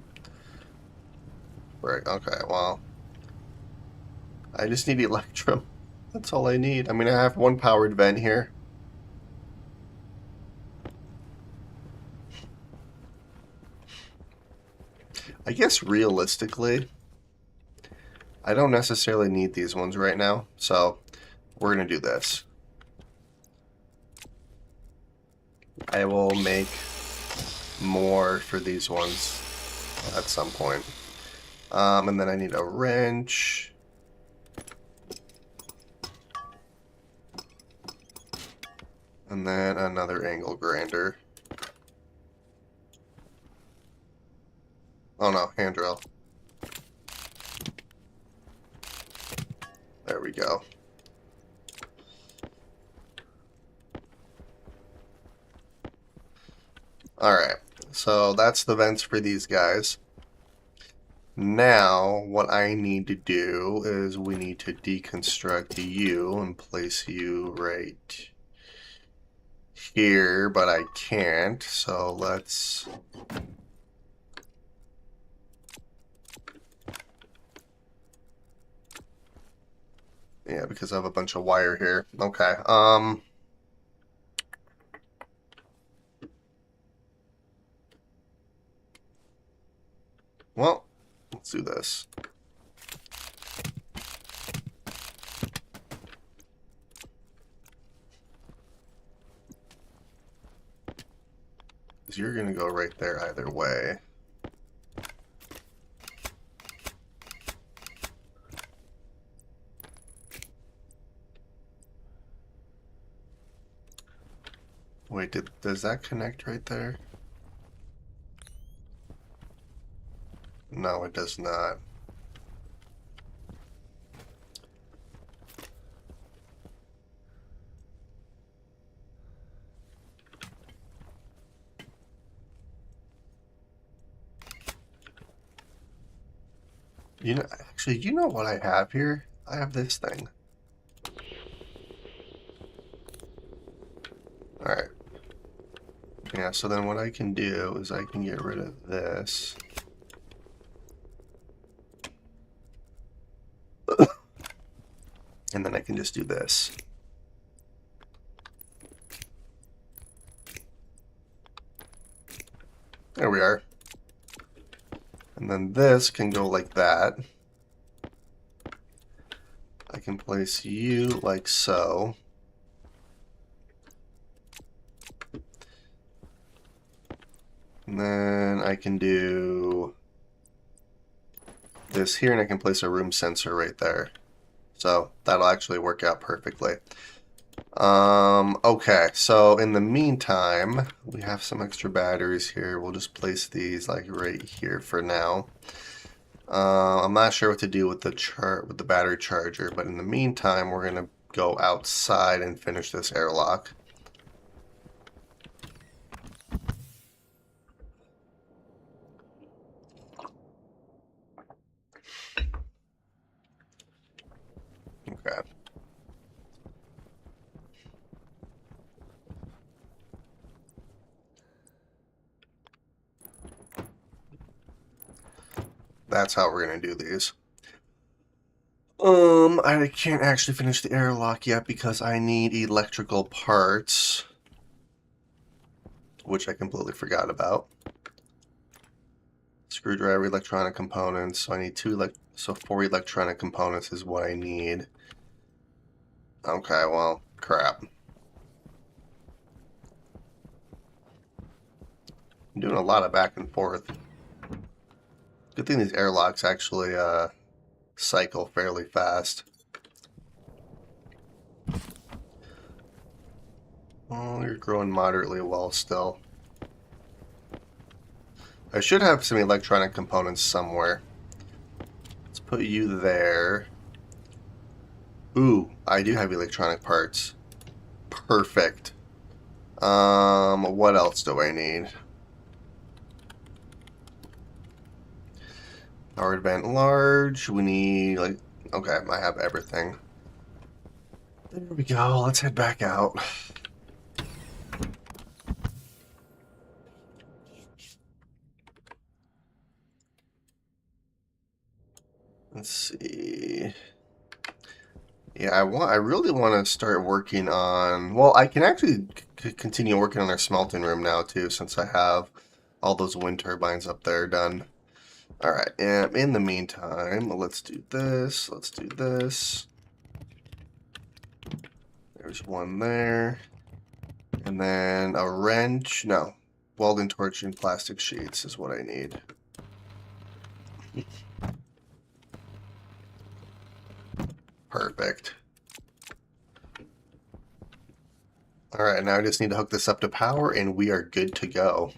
Speaker 1: Right, okay, well... I just need electrum. That's all I need. I mean, I have one powered vent here. I guess realistically, I don't necessarily need these ones right now, so we're going to do this. I will make more for these ones at some point. And then I need a wrench. And then another angle grinder. Oh no, hand drill. There we go. Alright, so that's the vents for these guys. Now, what I need to do is we need to deconstruct you and place you right here, but I can't, so let's... Yeah, because I have a bunch of wire here. Okay, well, let's do this. Because you're going to go right there either way. Wait, does that connect right there? No, it does not. You know, actually, you know what I have here? I have this thing. Alright. Yeah, so then what I can do is I can get rid of this. And then I can just do this. There we are. And then this can go like that. I can place you like so. And then I can do this here, and I can place a room sensor right there. So that'll actually work out perfectly. Okay, so in the meantime, we have some extra batteries here. We'll just place these like right here for now. I'm not sure what to do with the battery charger, but in the meantime, we're gonna go outside and finish this airlock. Okay. That's how we're gonna do these. I can't actually finish the airlock yet because I need electrical parts, which I completely forgot about. Screwdriver, electronic components. So I need so 4 electronic components is what I need. Okay, well, crap. I'm doing a lot of back and forth. Good thing these airlocks actually cycle fairly fast. Oh, you're growing moderately well still. I should have some electronic components somewhere. Let's put you there. Ooh, I do have electronic parts. Perfect. What else do I need? Powered vent large. We need, like, okay, I have everything. There we go. Let's head back out. Let's see. Yeah, I really want to start working on, well, I can actually continue working on our smelting room now too, since I have all those wind turbines up there done. All right, and in the meantime, let's do this. Let's do this. There's one there. And then a wrench. No, welding torch and plastic sheets is what I need. Perfect. All right, now I just need to hook this up to power and we are good to go.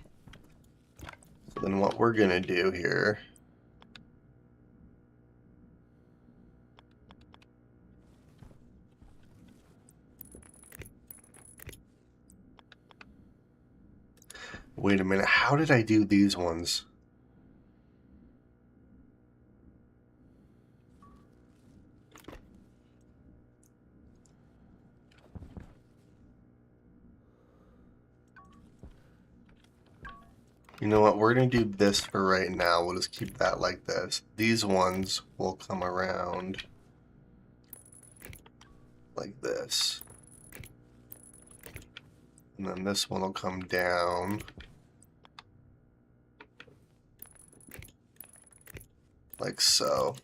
Speaker 1: So then what we're going to do here... Wait a minute, how did I do these ones? You know what, we're going to do this for right now. We'll just keep that like this. These ones will come around like this. And then this one will come down like so.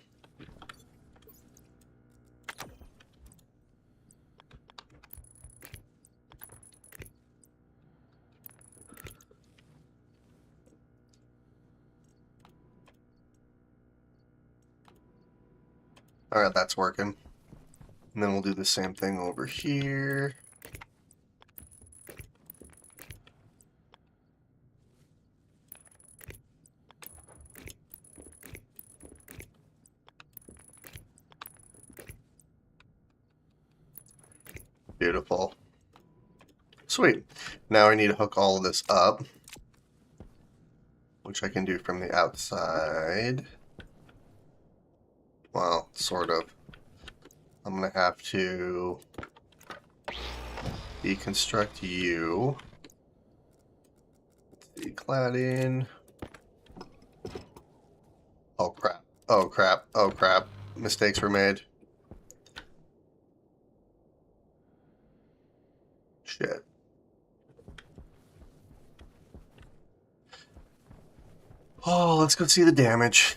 Speaker 1: Alright, that's working. And then we'll do the same thing over here. Beautiful. Sweet. Now I need to hook all of this up, which I can do from the outside. Well, sort of. I'm going to have to deconstruct you. Decladding. Oh crap. Oh crap. Oh crap. Mistakes were made. Shit. Oh, let's go see the damage.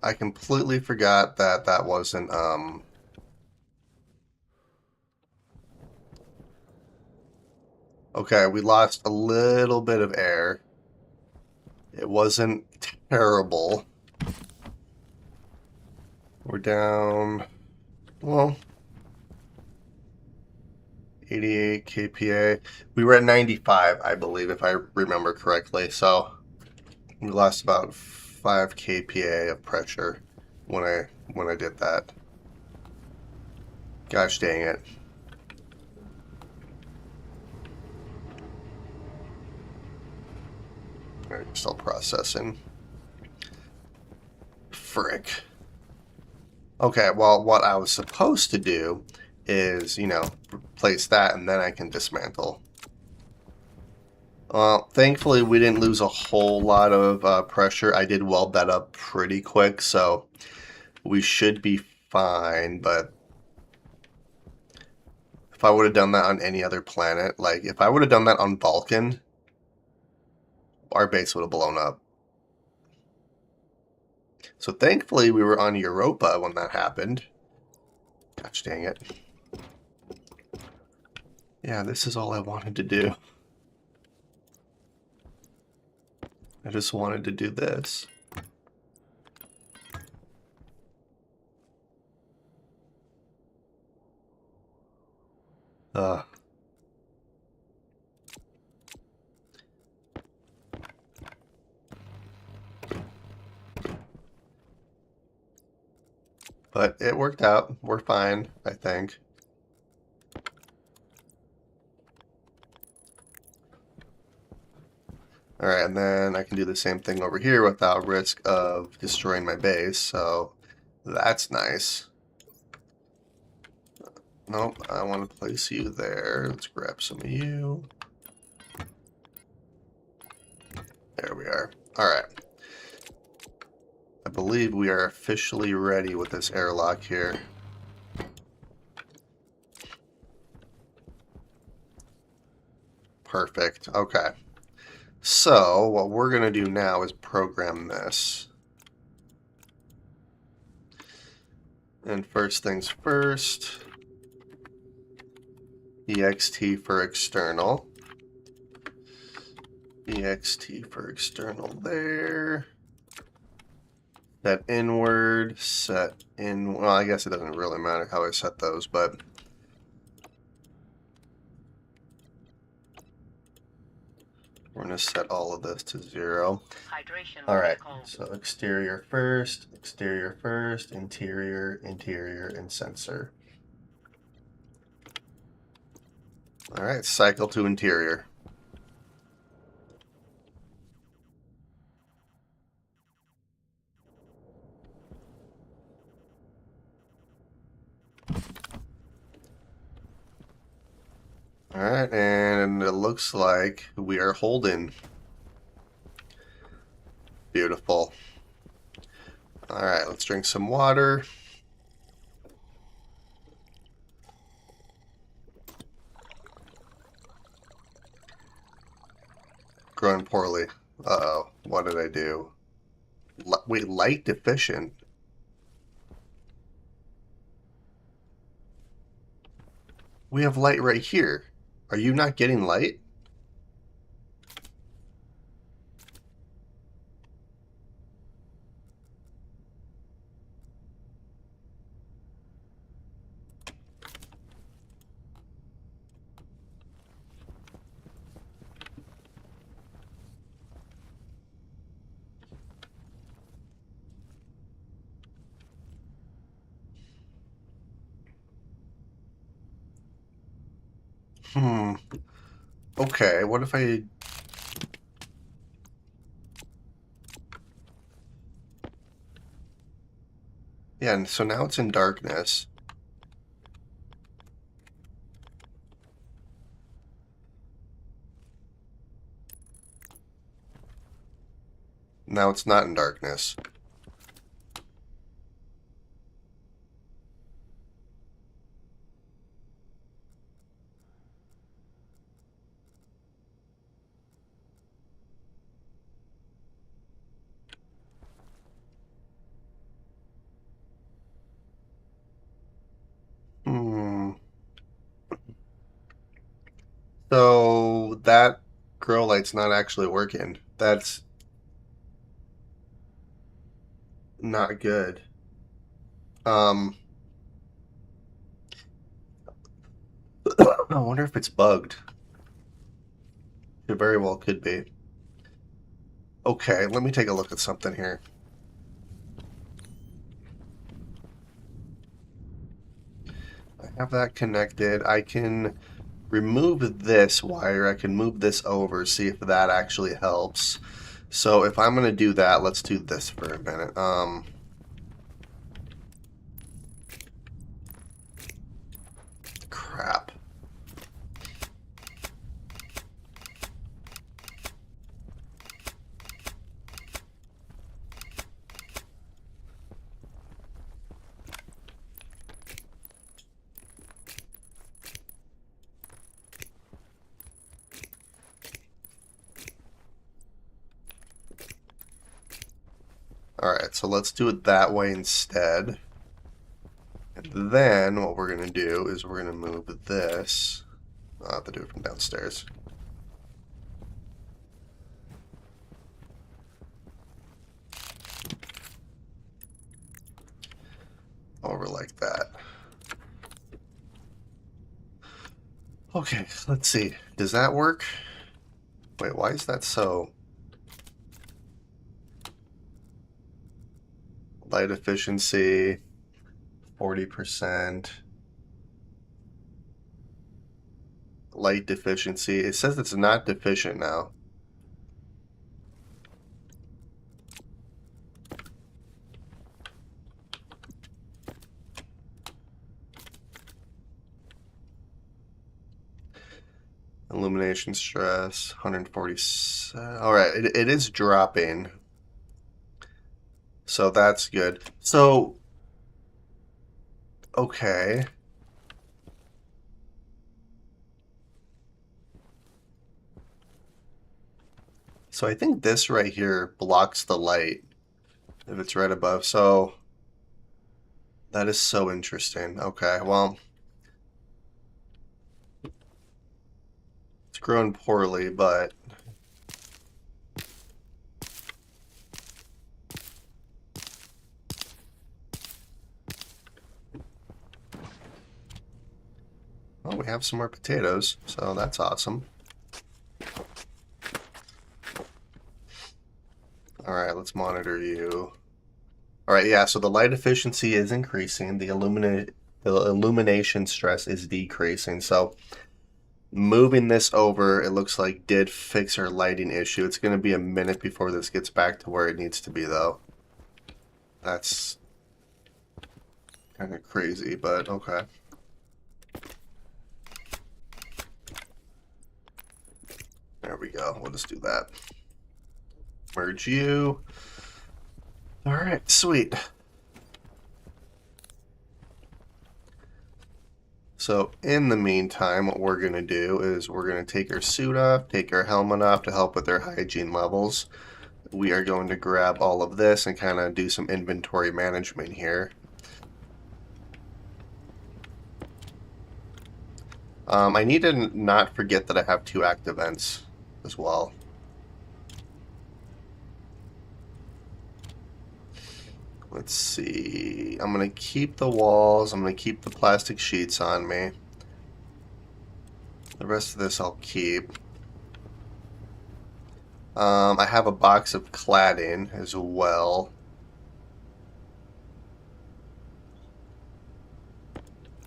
Speaker 1: I completely forgot that that wasn't, Okay, we lost a little bit of air. It wasn't terrible. We're down, well, 88 kPa. We were at 95, I believe, if I remember correctly. So we lost about 5 kPa of pressure when I did that. Gosh dang it. Alright, still processing. Frick. Okay, well, what I was supposed to do is, you know, replace that and then I can dismantle. Well, thankfully we didn't lose a whole lot of pressure. I did weld that up pretty quick, so we should be fine, but if I would have done that on any other planet, like if I would have done that on Vulcan, our base would have blown up. So thankfully we were on Europa when that happened. Gosh dang it. Yeah, this is all I wanted to do. I just wanted to do this. Ugh. But it worked out. We're fine, I think. Alright, and then I can do the same thing over here without risk of destroying my base, so that's nice. Nope, I want to place you there. Let's grab some of you. There we are. Alright. I believe we are officially ready with this airlock here. Perfect. Okay. So, what we're going to do now is program this. And first things first, EXT for external. EXT for external there. Set inward, set in, well, I guess it doesn't really matter how I set those, but we're going to set all of this to 0.
Speaker 2: Hydration
Speaker 1: Alright,
Speaker 2: critical.
Speaker 1: so exterior first, interior, interior, and sensor. All right, cycle to interior. All right, and it looks like we are holding. Beautiful. All right, let's drink some water. Growing poorly. Uh-oh, what did I do? Wait, light deficient. We have light right here. Are you not getting light? Hmm. Okay, what if I... Yeah, and so now it's in darkness. Now it's not in darkness. Hmm. So that grow light's not actually working. That's not good. Um, I wonder if it's bugged. It very well could be. Okay, let me take a look at something here. I have that connected. I can remove this wire. I can move this over, see if that actually helps. So if I'm going to do that, let's do this for a minute. Crap. Alright, so let's do it that way instead. And then what we're going to do is we're going to move this. I'll have to do it from downstairs. Over like that. Okay, let's see. Does that work? Wait, why is that so? Light efficiency, 40%. Light deficiency. It says it's not deficient now. Illumination stress, 140. All right, it is dropping. So that's good. So, okay. So I think this right here blocks the light if it's right above. So that is so interesting. Okay, well, it's grown poorly, but well, we have some more potatoes, so that's awesome. All right, let's monitor you. All right, yeah, so the light efficiency is increasing. The illumination stress is decreasing. So Moving this over, it looks like did fix our lighting issue. It's going to be a minute before this gets back to where it needs to be, though. That's kind of crazy, but okay. There we go. We'll just do that. Merge you. All right, sweet. So in the meantime, what we're going to do is we're going to take our suit off, take our helmet off to help with our hygiene levels. We are going to grab all of this and kind of do some inventory management here. I need to not forget that I have 2 active vents as well. Let's see. I'm going to keep the walls. I'm going to keep the plastic sheets on me. The rest of this I'll keep. I have a box of cladding as well.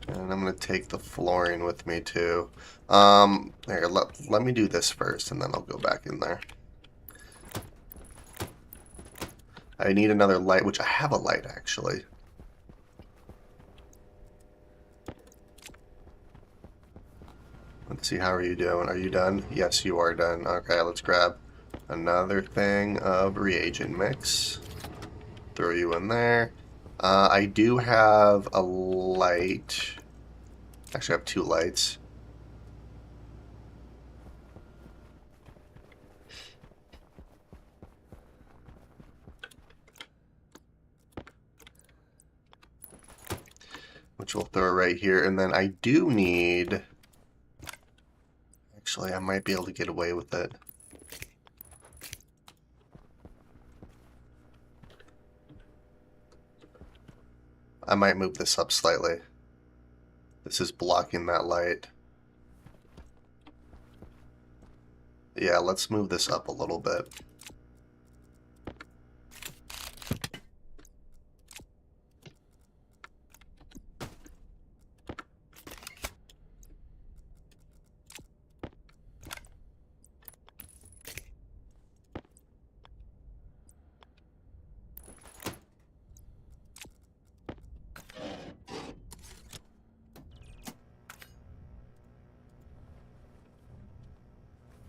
Speaker 1: And I'm going to take the flooring with me too. Here, let me do this first and then I'll go back in there. I need another light, which I have a light actually. Let's see, how are you doing? Are you done? Yes, you are done. Okay, let's grab another thing of reagent mix. Throw you in there. I do have a light. Actually, I have 2 lights. Which we'll throw right here. And then I do need... Actually, I might be able to get away with it. I might move this up slightly. This is blocking that light. Yeah, let's move this up a little bit.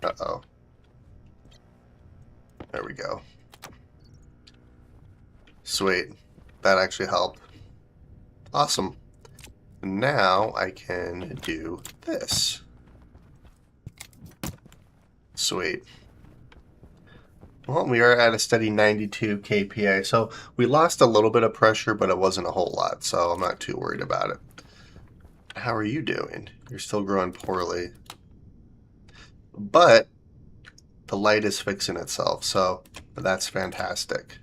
Speaker 1: Uh-oh. There we go. Sweet. That actually helped. Awesome. Now I can do this. Sweet. Well, we are at a steady 92 kPa, so we lost a little bit of pressure, but it wasn't a whole lot, so I'm not too worried about it. How are you doing? You're still growing poorly. But the light is fixing itself, so that's fantastic.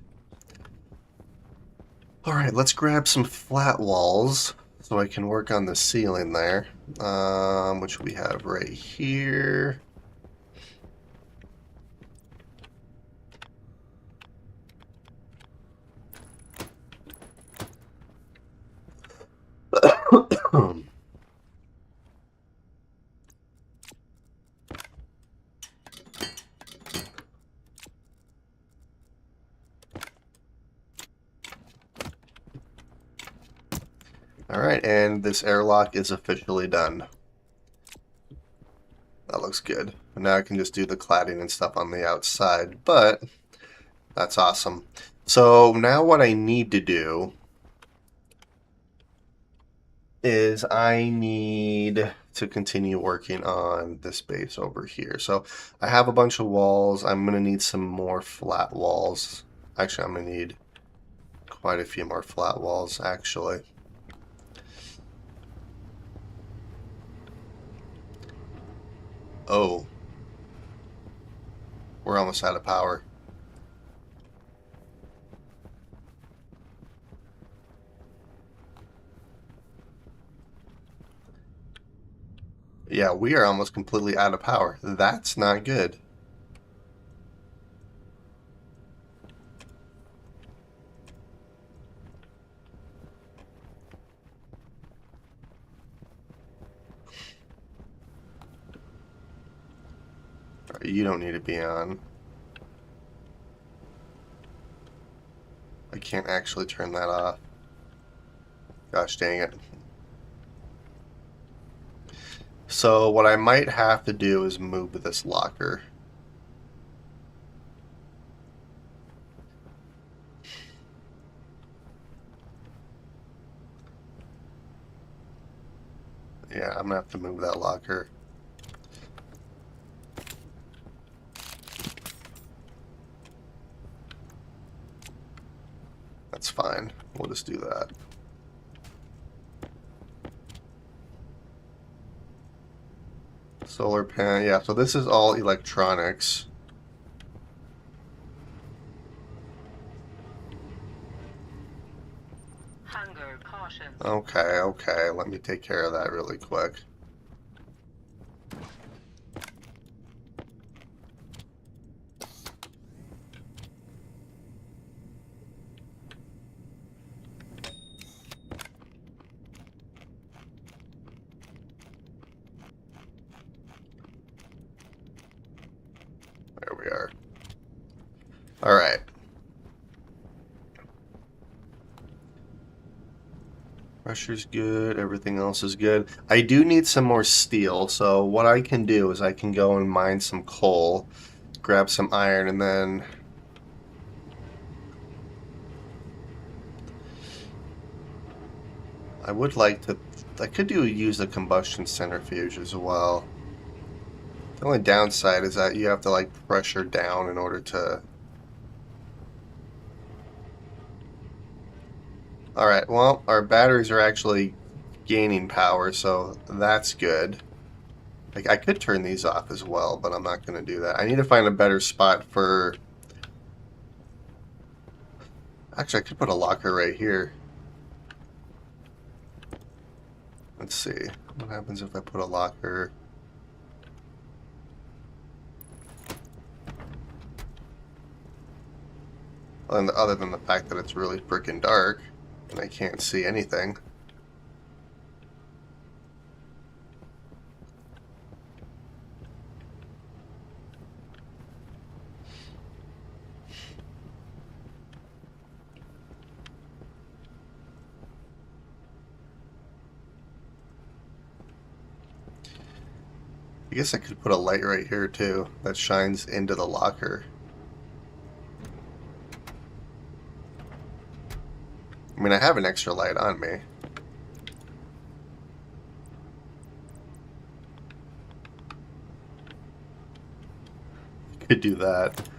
Speaker 1: All right, let's grab some flat walls so I can work on the ceiling there, which we have right here. All right, and this airlock is officially done. That looks good. Now I can just do the cladding and stuff on the outside, but that's awesome. So now what I need to do is I need to continue working on this base over here. So I have a bunch of walls. I'm going to need some more flat walls. Actually, I'm going to need quite a few more flat walls, actually. Oh, we're almost out of power. Yeah, we are almost completely out of power. That's not good. You don't need to be on. I can't actually turn that off. Gosh dang it. So what I might have to do is move this locker. Yeah, I'm gonna have to move that locker. That's fine. We'll just do that. Solar panel, yeah, so this is all electronics.
Speaker 2: Hunger caution.
Speaker 1: Okay, let me take care of that really quick. There we are. Alright. Pressure's good, everything else is good. I do need some more steel, so what I can do is I can go and mine some coal, grab some iron, and then I would like to, I could use a combustion centrifuge as well. The only downside is that you have to like pressure down in order to. Alright, well, our batteries are actually gaining power, so that's good. Like, I could turn these off as well, but I'm not going to do that. I need to find a better spot for. Actually, I could put a locker right here. Let's see. What happens if I put a locker? And other than the fact that it's really freaking dark and I can't see anything. I guess I could put a light right here too that shines into the locker. I mean, I have an extra light on me. Could do that.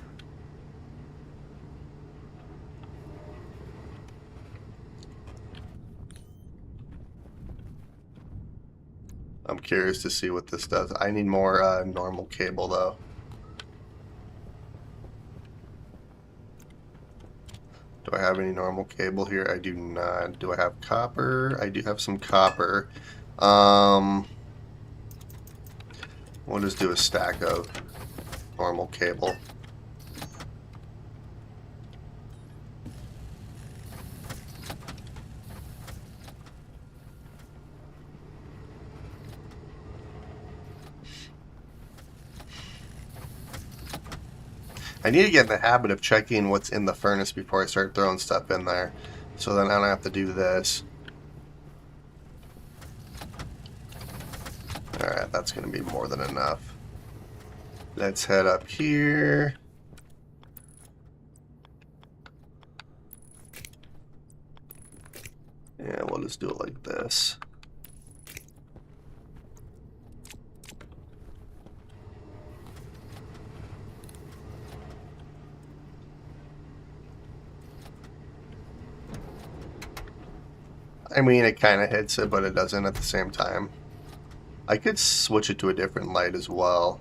Speaker 1: I'm curious to see what this does. I need more normal cable though. Do I have any normal cable here? I do not. Do I have copper? I do have some copper. We'll just do a stack of normal cable. I need to get in the habit of checking what's in the furnace before I start throwing stuff in there. So then I don't have to do this. Alright, that's going to be more than enough. Let's head up here. Yeah, we'll just do it like this. I mean, it kind of hits it, but it doesn't at the same time. I could switch it to a different light as well.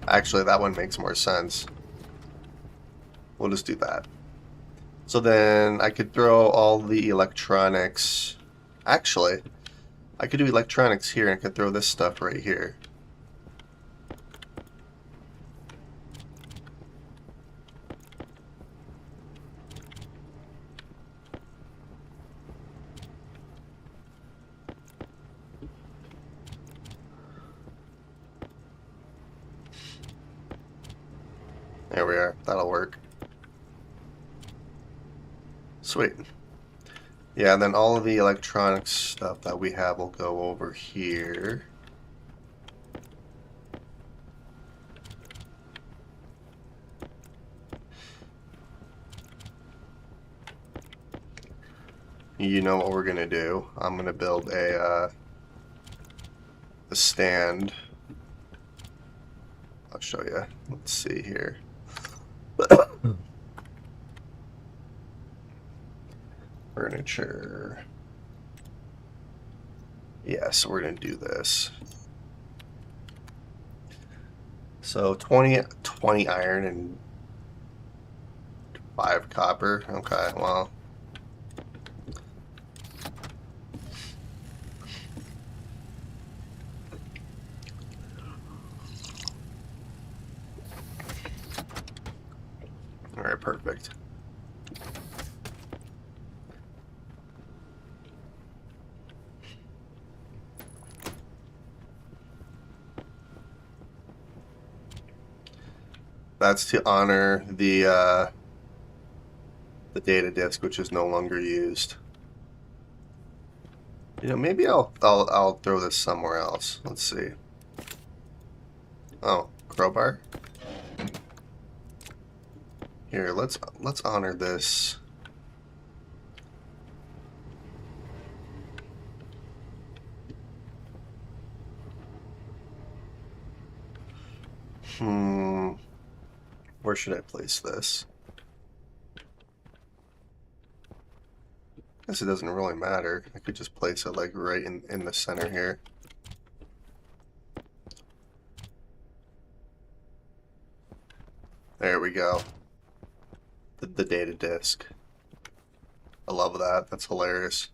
Speaker 1: Actually, that one makes more sense. We'll just do that. So then I could throw all the electronics. Actually, I could do electronics here and I could throw this stuff right here. Sweet. Yeah, and then all of the electronic stuff that we have will go over here. You know what we're gonna do? I'm gonna build a stand. I'll show you. Let's see here. Furniture. Yeah, so we're gonna do this. So 20 iron and 5 copper. Okay, well. Alright, perfect. That's to honor the data disk, which is no longer used. You know, maybe I'll throw this somewhere else. Let's see. Oh, crowbar. Here, let's honor this. Where should I place this? Guess it doesn't really matter. I could just place it like right in the center here. There we go. The data disk. I love that. That's hilarious.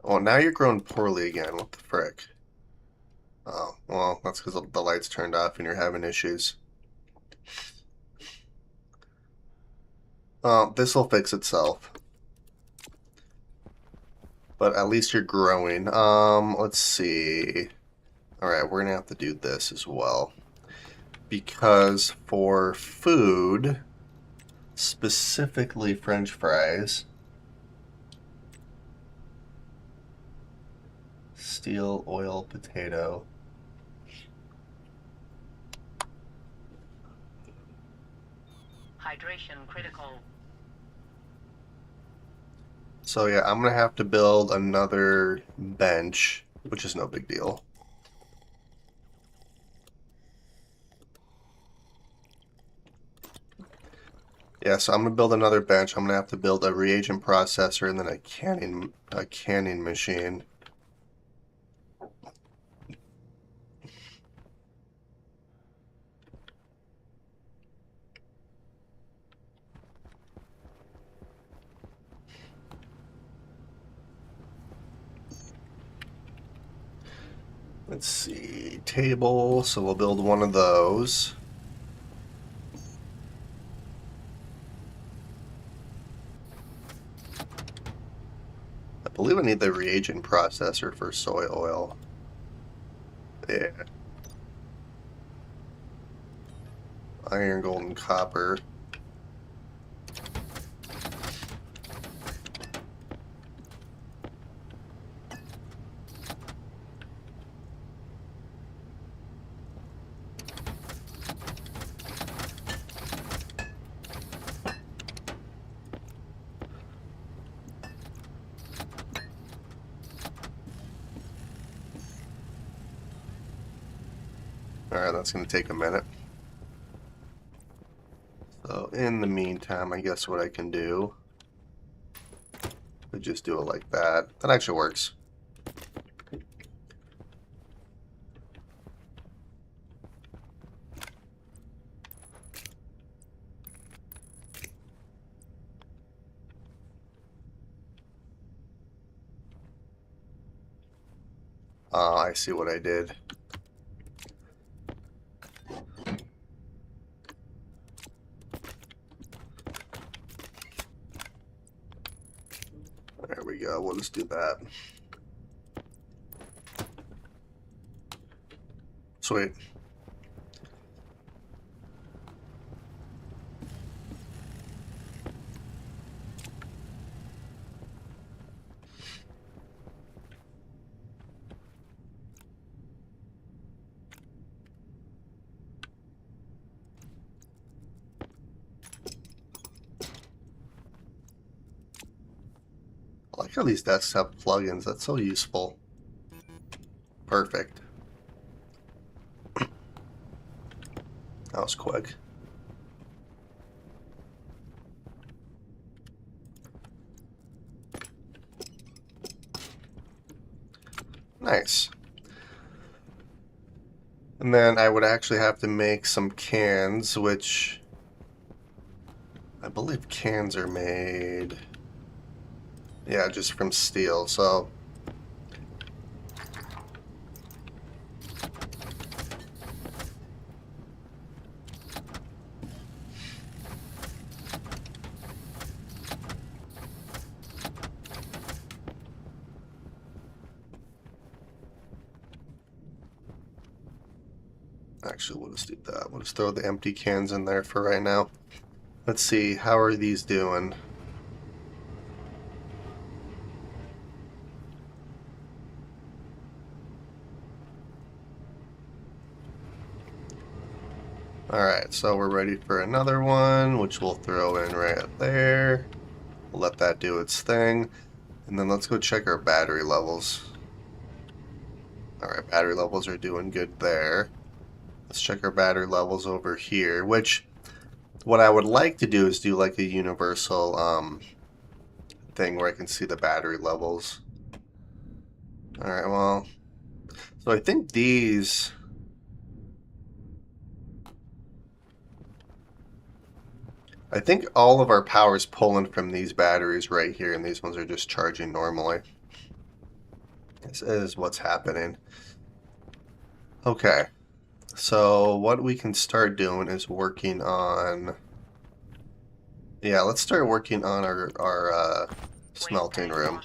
Speaker 1: Oh, now you're growing poorly again. What the frick? Oh, well, that's because the lights turned off and you're having issues. This will fix itself. But at least you're growing. Let's see. Alright, we're gonna have to do this as well. Because for food, specifically French fries, steel, oil, potato.
Speaker 2: Hydration critical.
Speaker 1: So yeah, I'm gonna have to build another bench, which is no big deal. Yeah, so I'm gonna build another bench. I'm gonna have to build a reagent processor and then a canning machine. Let's see, table, so we'll build one of those. I believe I need the reagent processor for soy oil. Yeah. Iron, gold, and copper. Alright, that's going to take a minute. So in the meantime, I guess what I can do is just do it like that. That actually works. I see what I did. There we go. We'll just do that. Sweet. I like how these desks have plugins. That's so useful. Perfect. That was quick. Nice. And then I would actually have to make some cans, which I believe cans are made, yeah, just from steel. So actually, we'll just do that. We'll just throw the empty cans in there for right now. Let's see, how are these doing? Alright, so we're ready for another one, which we'll throw in right there. We'll let that do its thing. And then let's go check our battery levels. Alright, battery levels are doing good there. Let's check our battery levels over here, which what I would like to do is do like a universal thing where I can see the battery levels. Alright, well, so I think these... I think all of our power is pulling from these batteries right here, and these ones are just charging normally. This is what's happening. Okay, so what we can start doing is working on... Yeah, let's start working on our smelting room.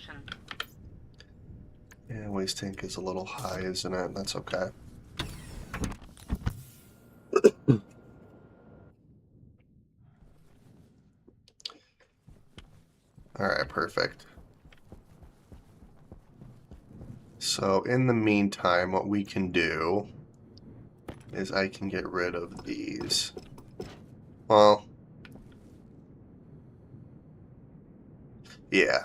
Speaker 1: Yeah, waste tank is a little high, isn't it? That's okay. Alright, perfect. So in the meantime, what we can do is I can get rid of these. Well, yeah.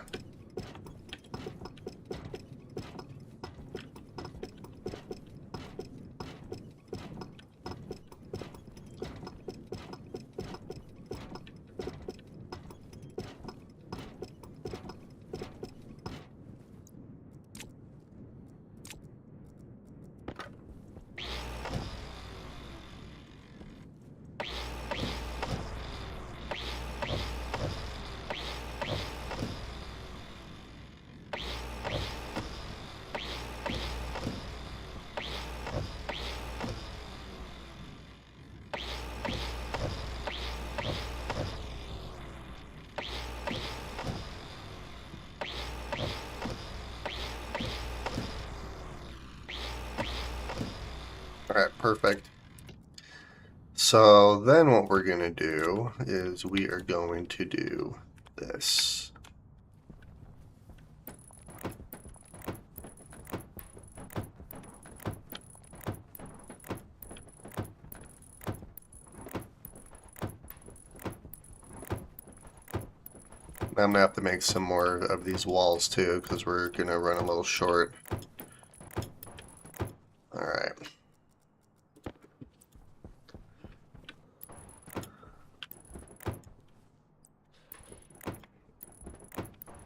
Speaker 1: Alright, perfect. So then what we're going to do is we are going to do this. I'm going to have to make some more of these walls too, because we're going to run a little short. Alright.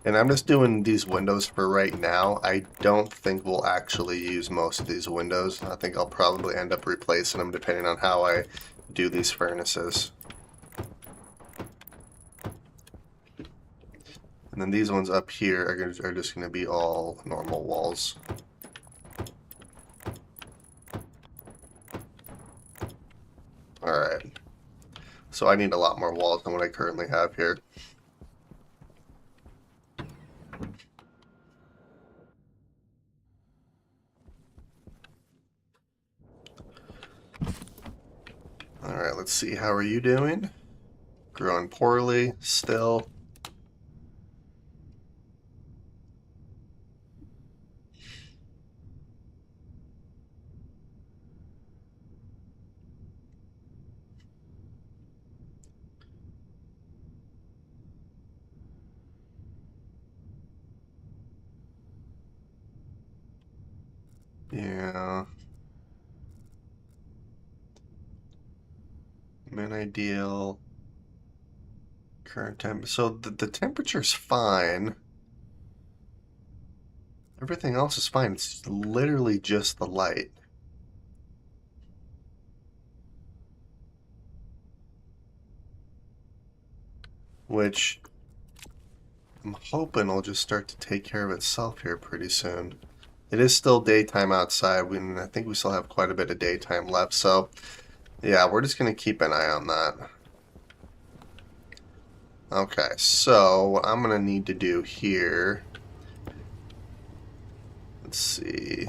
Speaker 1: And I'm just doing these windows for right now. I don't think we'll actually use most of these windows. I think I'll probably end up replacing them depending on how I do these furnaces. And then these ones up here are just going to be all normal walls. Alright. So I need a lot more walls than what I currently have here. Alright, let's see. How are you doing? Growing poorly still. Yeah. Min ideal. Current temp. So the temperature's fine. Everything else is fine. It's literally just the light. Which I'm hoping will just start to take care of itself here pretty soon. It is still daytime outside. I think we still have quite a bit of daytime left. So, yeah, we're just going to keep an eye on that. Okay, so what I'm going to need to do here... Let's see...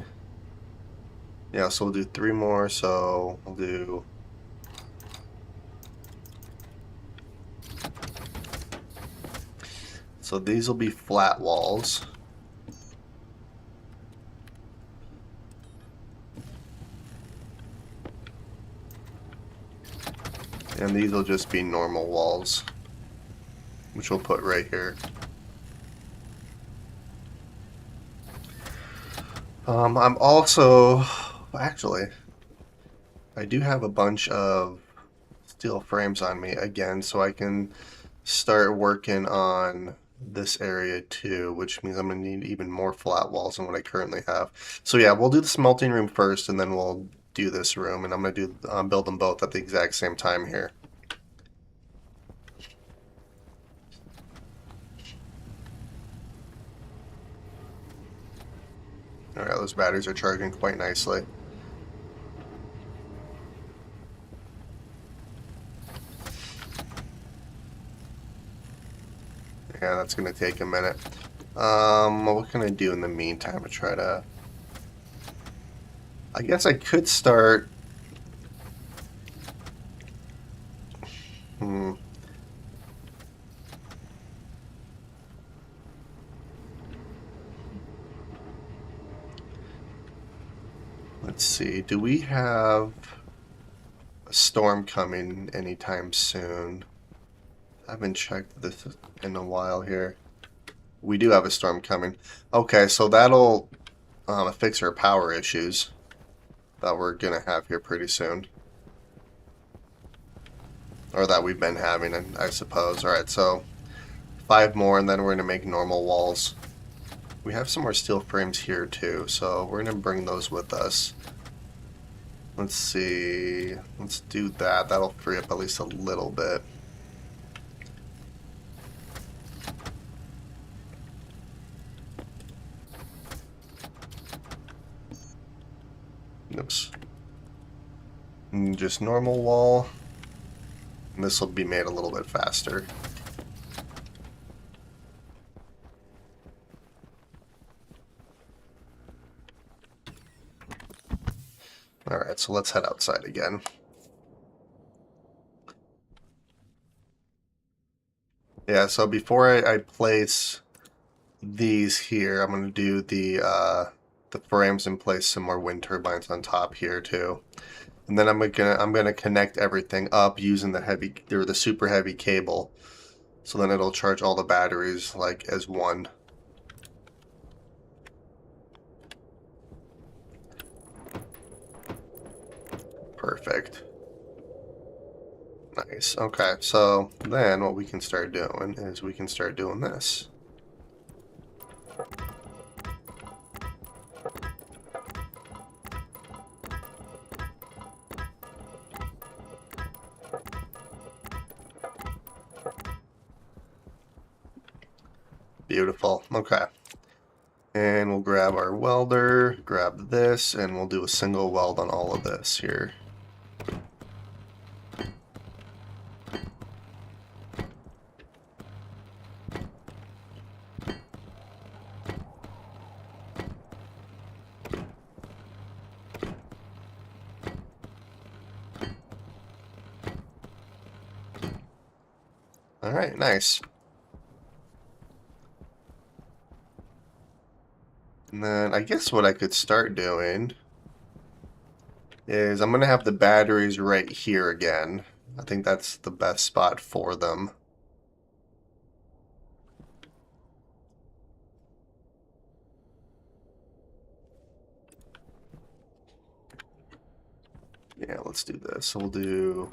Speaker 1: Yeah, so we'll do 3 more, so we'll do... So these will be flat walls. And these will just be normal walls, which we'll put right here. I'm also... Actually, I do have a bunch of steel frames on me again, so I can start working on this area too, which means I'm going to need even more flat walls than what I currently have. So yeah, we'll do the smelting room first, and then we'll do this room, and I'm going to do build them both at the exact same time here. Alright, those batteries are charging quite nicely. Yeah, that's going to take a minute. What can I do in the meantime to try to... I guess I could start... Hmm. Let's see, do we have a storm coming anytime soon? I haven't checked this in a while here. We do have a storm coming. Okay, so that'll fix our power issues that we're going to have here pretty soon. Or that we've been having, I suppose. Alright, so 5 more and then we're going to make normal walls. We have some more steel frames here too, so we're going to bring those with us. Let's see. Let's do that. That'll free up at least a little bit. Oops. And just normal wall. And this will be made a little bit faster. Alright, so let's head outside again. Yeah, so before I place these here, I'm going to do the frames and place some more wind turbines on top here too. And then I'm gonna connect everything up using the super heavy cable. So then it'll charge all the batteries like as one. Perfect. Nice. Okay, so then what we can start doing is we can start doing this. Beautiful. Okay. And we'll grab our welder, grab this, and we'll do a single weld on all of this here. Alright, nice. And then I guess what I could start doing is I'm going to have the batteries right here again. I think that's the best spot for them. Yeah, let's do this. So we'll do...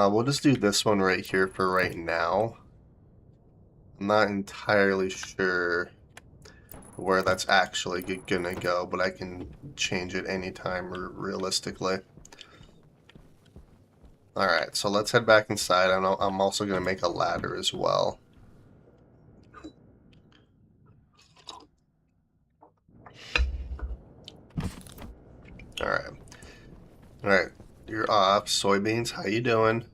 Speaker 1: we'll just do this one right here for right now. I'm not entirely sure where that's actually gonna go, but I can change it anytime realistically. Alright, so let's head back inside. I'm also gonna make a ladder as well. Alright. Alright, you're off. Soybeans, how you doing?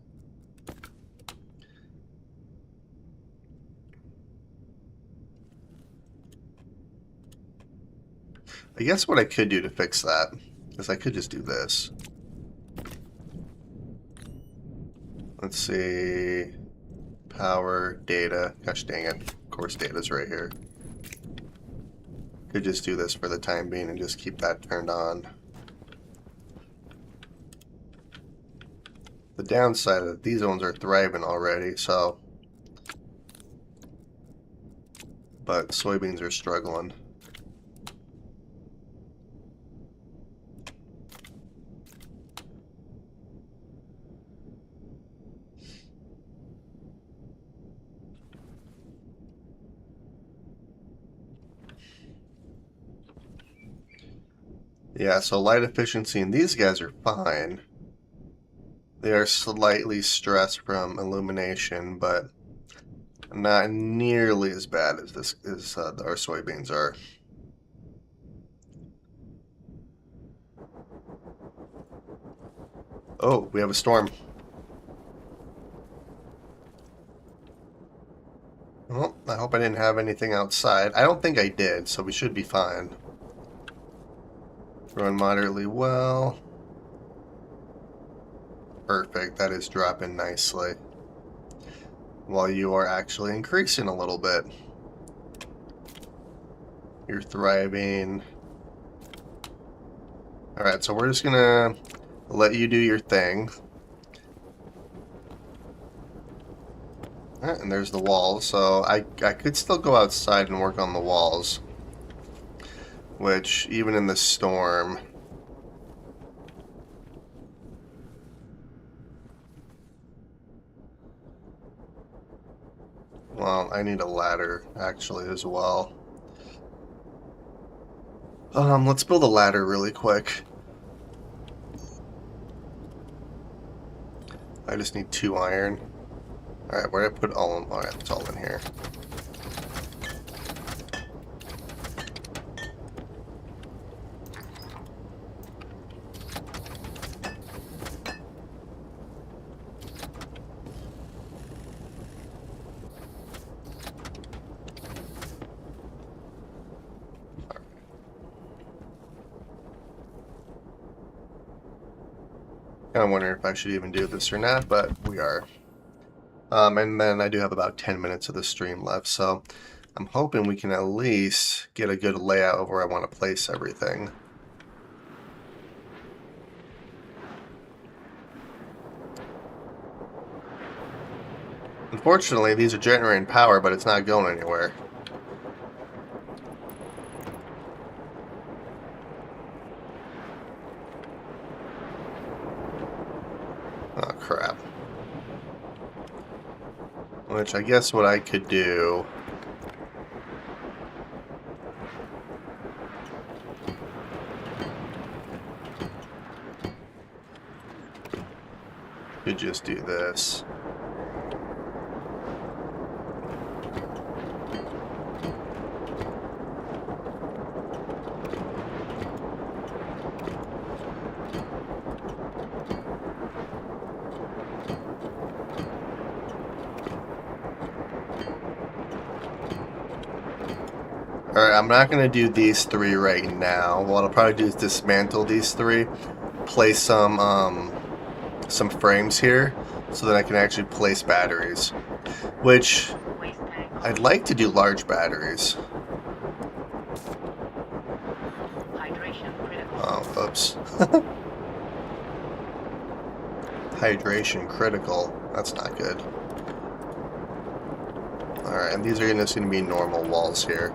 Speaker 1: I guess what I could do to fix that is I could just do this. Let's see. Power, data. Gosh dang it. Of course data's right here. Could just do this for the time being and just keep that turned on. The downside is these ones are thriving already, so... But soybeans are struggling. Yeah, so light efficiency and these guys are fine. They are slightly stressed from illumination, but not nearly as bad as our soybeans are. Oh, we have a storm. Well, I hope I didn't have anything outside. I don't think I did, so we should be fine. Run moderately well. Perfect, that is dropping nicely. While you are actually increasing a little bit. You're thriving. Alright, so we're just gonna let you do your thing. And there's the walls, so I could still go outside and work on the walls. Which, even in the storm... Well, I need a ladder, actually, as well. Let's build a ladder really quick. I just need 2 iron. Alright, where did I put all in? Alright, it's all in here. I'm wondering if I should even do this or not, but we are. And then I do have about 10 minutes of the stream left, so I'm hoping we can at least get a good layout of where I want to place everything. Unfortunately, these are generating power, but it's not going anywhere. Oh, crap. Which I guess what I could do... could just do this. Alright, I'm not going to do these 3 right now. What I'll probably do is dismantle these 3, place some frames here, so that I can actually place batteries. Which, I'd like to do large batteries. Oops. Hydration critical. That's not good. Alright, and these are just going to be normal walls here.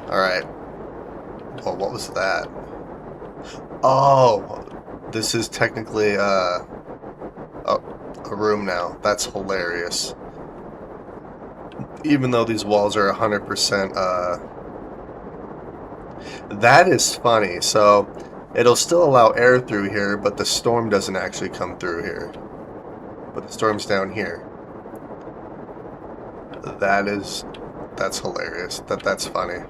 Speaker 1: Alright. Well, what was that? Oh! This is technically, a room now. That's hilarious. Even though these walls are 100%, that is funny. So, it'll still allow air through here, but the storm doesn't actually come through here. But the storm's down here. That's hilarious. That's funny.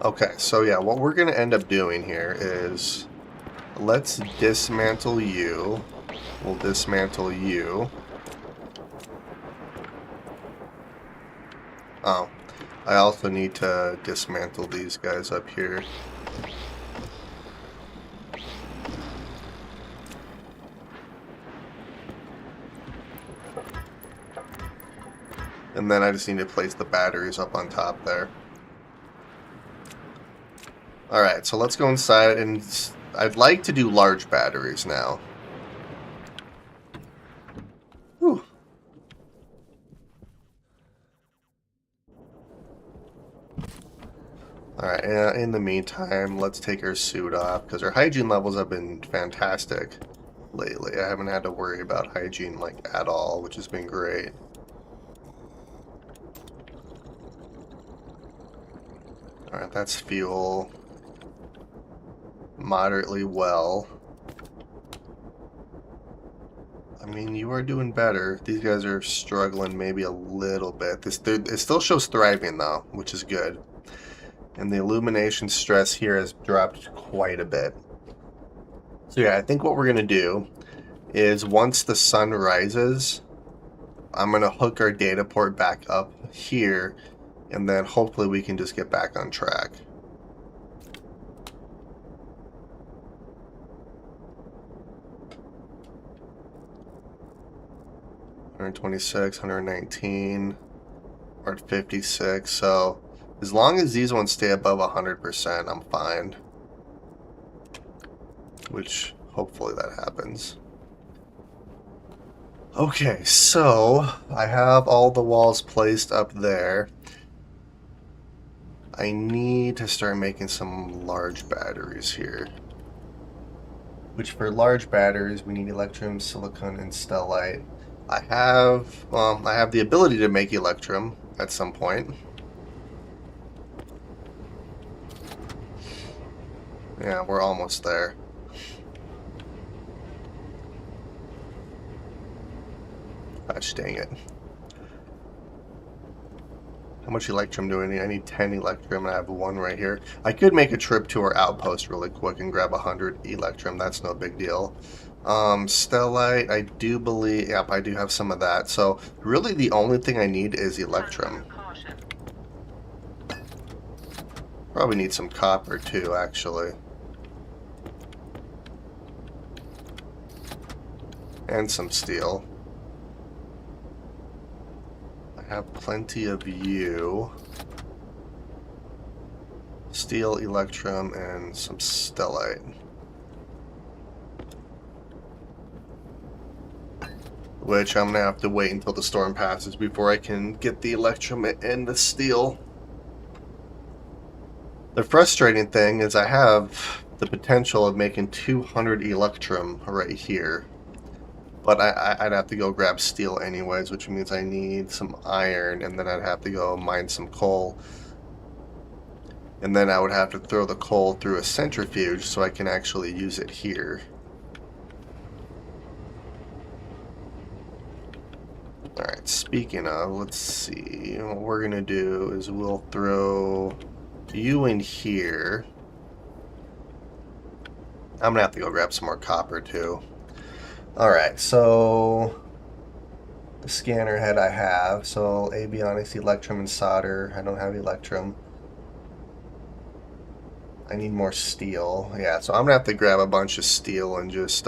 Speaker 1: Okay, so yeah, what we're gonna end up doing here is let's dismantle you. We'll dismantle you. Oh, I also need to dismantle these guys up here. And then I just need to place the batteries up on top there. Alright, so let's go inside, and I'd like to do large batteries now. Whew. Alright, in the meantime, let's take our suit off, because our hygiene levels have been fantastic lately. I haven't had to worry about hygiene, like, at all, which has been great. Alright, that's fuel. Moderately well. I mean, you are doing better. These guys are struggling maybe a little bit. It still shows thriving, though, which is good. And the illumination stress here has dropped quite a bit. So yeah, I think what we're going to do is once the sun rises, I'm going to hook our data port back up here, and then hopefully we can just get back on track. $126, $119, we're at 56, so as long as these ones stay above 100%, I'm fine. Which, hopefully that happens. Okay, so I have all the walls placed up there. I need to start making some large batteries here. Which for large batteries, we need electrum, silicon, and stellite. I have the ability to make electrum at some point. Yeah, we're almost there. Gosh dang it. How much electrum do I need? I need 10 electrum, and I have one right here. I could make a trip to our outpost really quick and grab 100 electrum. That's no big deal. Stellite, I do believe, yep, I do have some of that. So really the only thing I need is electrum. Probably need some copper too, actually. And some steel. I have plenty of you. Steel, electrum, and some stellite. Which I'm gonna have to wait until the storm passes before I can get the electrum and the steel. The frustrating thing is I have the potential of making 200 electrum right here. But I'd have to go grab steel anyways, which means I need some iron, and then I'd have to go mine some coal. And then I would have to throw the coal through a centrifuge so I can actually use it here. Alright, speaking of, let's see. What we're going to do is we'll throw you in here. I'm going to have to go grab some more copper too. Alright, so the scanner head I have. So avionics, electrum, and solder. I don't have electrum. I need more steel. Yeah, so I'm gonna have to grab a bunch of steel and just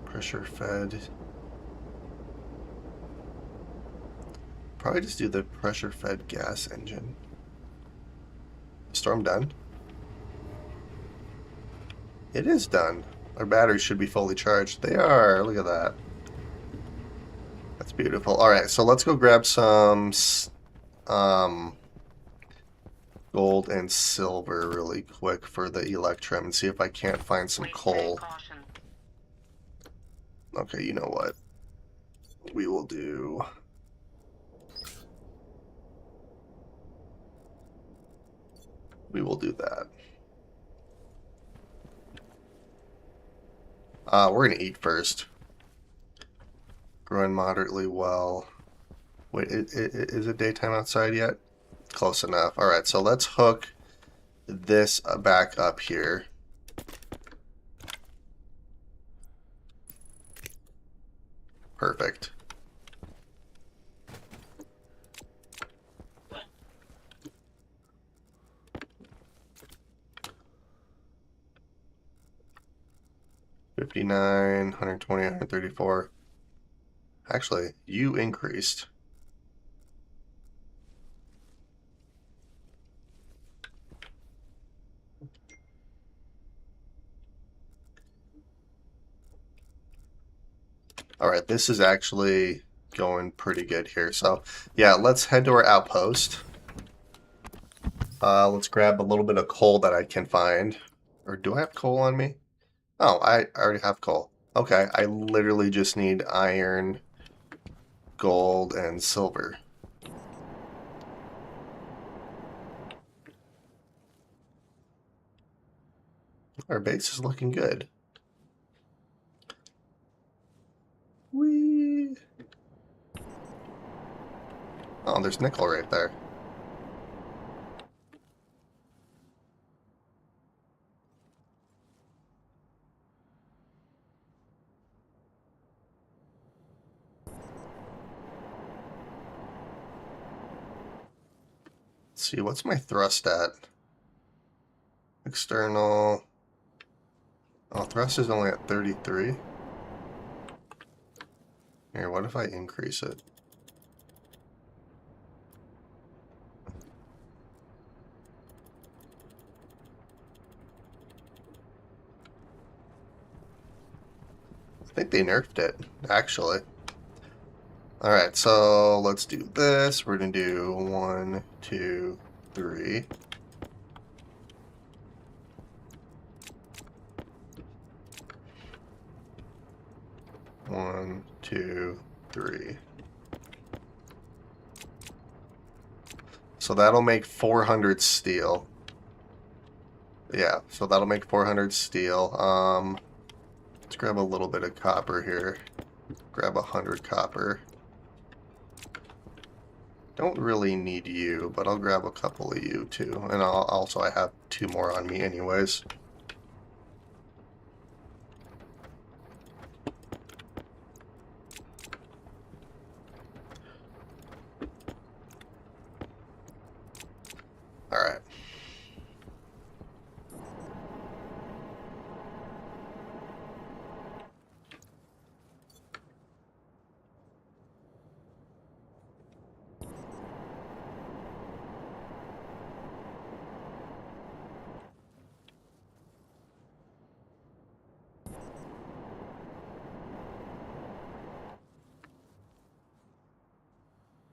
Speaker 1: pressure fed. Probably just do the pressure fed gas engine. Storm done? It is done. Our batteries should be fully charged. They are. Look at that. That's beautiful. All right, so let's go grab some um, gold and silver really quick for the Electrum and see if I can't find some coal.
Speaker 2: Caution.
Speaker 1: Okay, you know what? We will do... We will do that. We're going to eat first. Growing moderately well. Wait, is it daytime outside yet? Close enough. Alright, so let's hook this back up here. Perfect. $59, $120, $134. Actually, you increased. Alright, this is actually going pretty good here. So, yeah, let's head to our outpost. Let's grab a little bit of coal that I can find. Or do I have coal on me? Oh, I already have coal. Okay, I literally just need iron, gold, and silver. Our base is looking good. Whee! Oh, there's nickel right there. Let's see, what's my thrust at? External. Oh, thrust is only at 33. Here, what if I increase it? I think they nerfed it, actually. Alright, so let's do this. We're going to do 1, 2, 3. One, two, three. So that'll make 400 steel. Yeah, so that'll make 400 steel. Let's grab a little bit of copper here. Grab 100 copper. Don't really need you, but I'll grab a couple of you too. And I have 2 more on me anyways. Alright.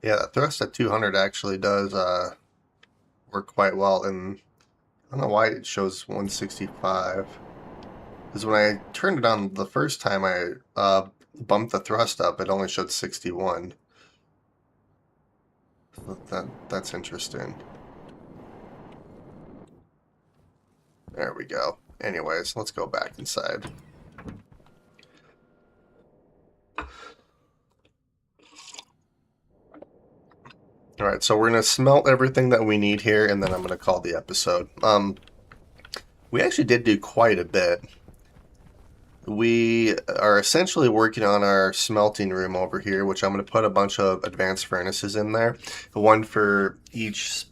Speaker 1: Yeah, that thrust at 200 actually does work quite well, and I don't know why it shows 165. Because when I turned it on the first time I bumped the thrust up, it only showed 61. So that's interesting. There we go. Anyways, let's go back inside. Alright, so we're going to smelt everything that we need here, and then I'm going to call the episode. We actually did do quite a bit. we are essentially working on our smelting room over here, which I'm going to put a bunch of advanced furnaces in there, one for each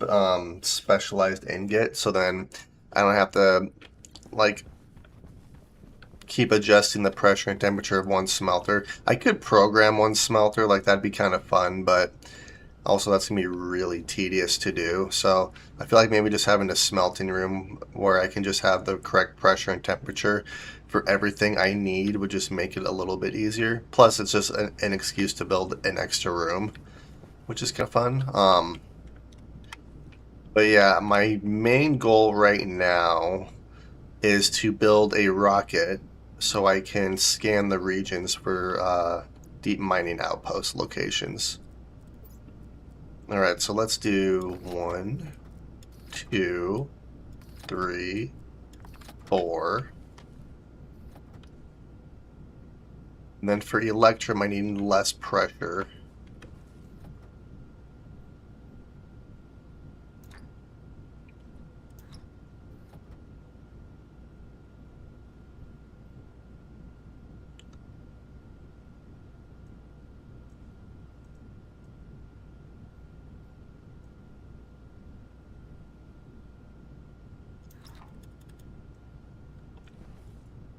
Speaker 1: specialized ingot. So then I don't have to like keep adjusting the pressure and temperature of one smelter. I could program one smelter, like that'd be kind of fun, but also that's gonna be really tedious to do. So I feel like maybe just having a smelting room where I can just have the correct pressure and temperature for everything I need would just make it a little bit easier. Plus, it's just an excuse to build an extra room, which is kind of fun. But yeah, my main goal right now is to build a rocket so I can scan the regions for deep mining outpost locations. All right, so let's do 1, 2, 3, 4. And then for electrum, I need less pressure.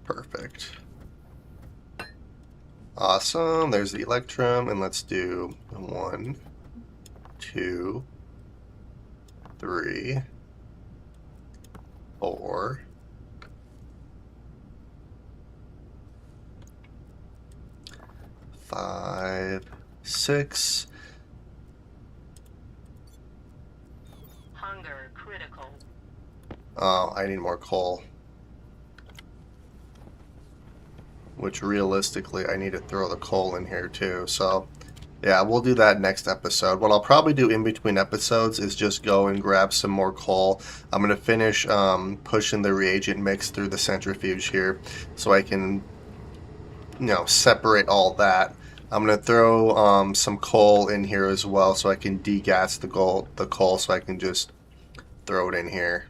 Speaker 1: Perfect. Awesome. There's the electrum, and let's do 1, 2, 3, 4. 5, 6.
Speaker 2: Hunger critical.
Speaker 1: Oh, I need more coal. Which realistically, I need to throw the coal in here too. So, yeah, we'll do that next episode. What I'll probably do in between episodes is just go and grab some more coal. I'm going to finish pushing the reagent mix through the centrifuge here so I can, separate all that. I'm going to throw some coal in here as well so I can degas the coal so I can just throw it in here.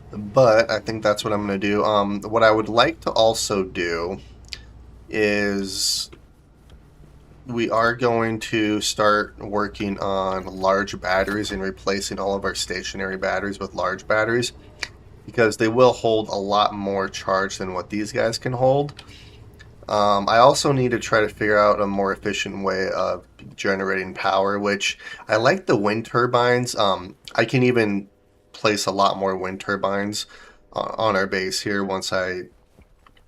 Speaker 1: But I think that's what I'm going to do. What I would like to also do is we are going to start working on large batteries and replacing all of our stationary batteries with large batteries because they will hold a lot more charge than what these guys can hold. I also need to try to figure out a more efficient way of generating power, which I like the wind turbines. I can even place a lot more wind turbines on our base here once I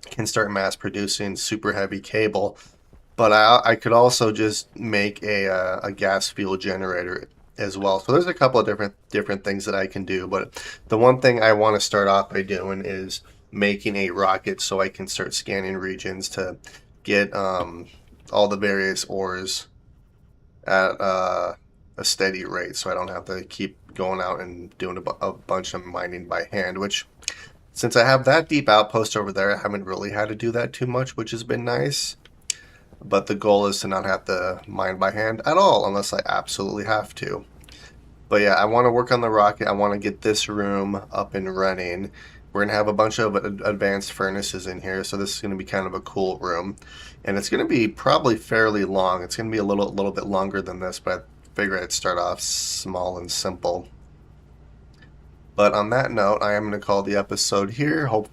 Speaker 1: can start mass producing super heavy cable. But I could also just make a gas fuel generator as well. So there's a couple of different things that I can do. But the one thing I want to start off by doing is making a rocket so I can start scanning regions to get all the various ores at a steady rate, so I don't have to keep going out and doing a bunch of mining by hand. Which, since I have that deep outpost over there, I haven't really had to do that too much, which has been nice. But the goal is to not have to mine by hand at all unless I absolutely have to. But yeah, I want to work on the rocket. I want to get this room up and running. We're going to have a bunch of advanced furnaces in here, so this is going to be kind of a cool room. And it's going to be probably fairly long. It's going to be a little bit longer than this, but I figured I'd start off small and simple. But on that note, I am going to call the episode here. Hopefully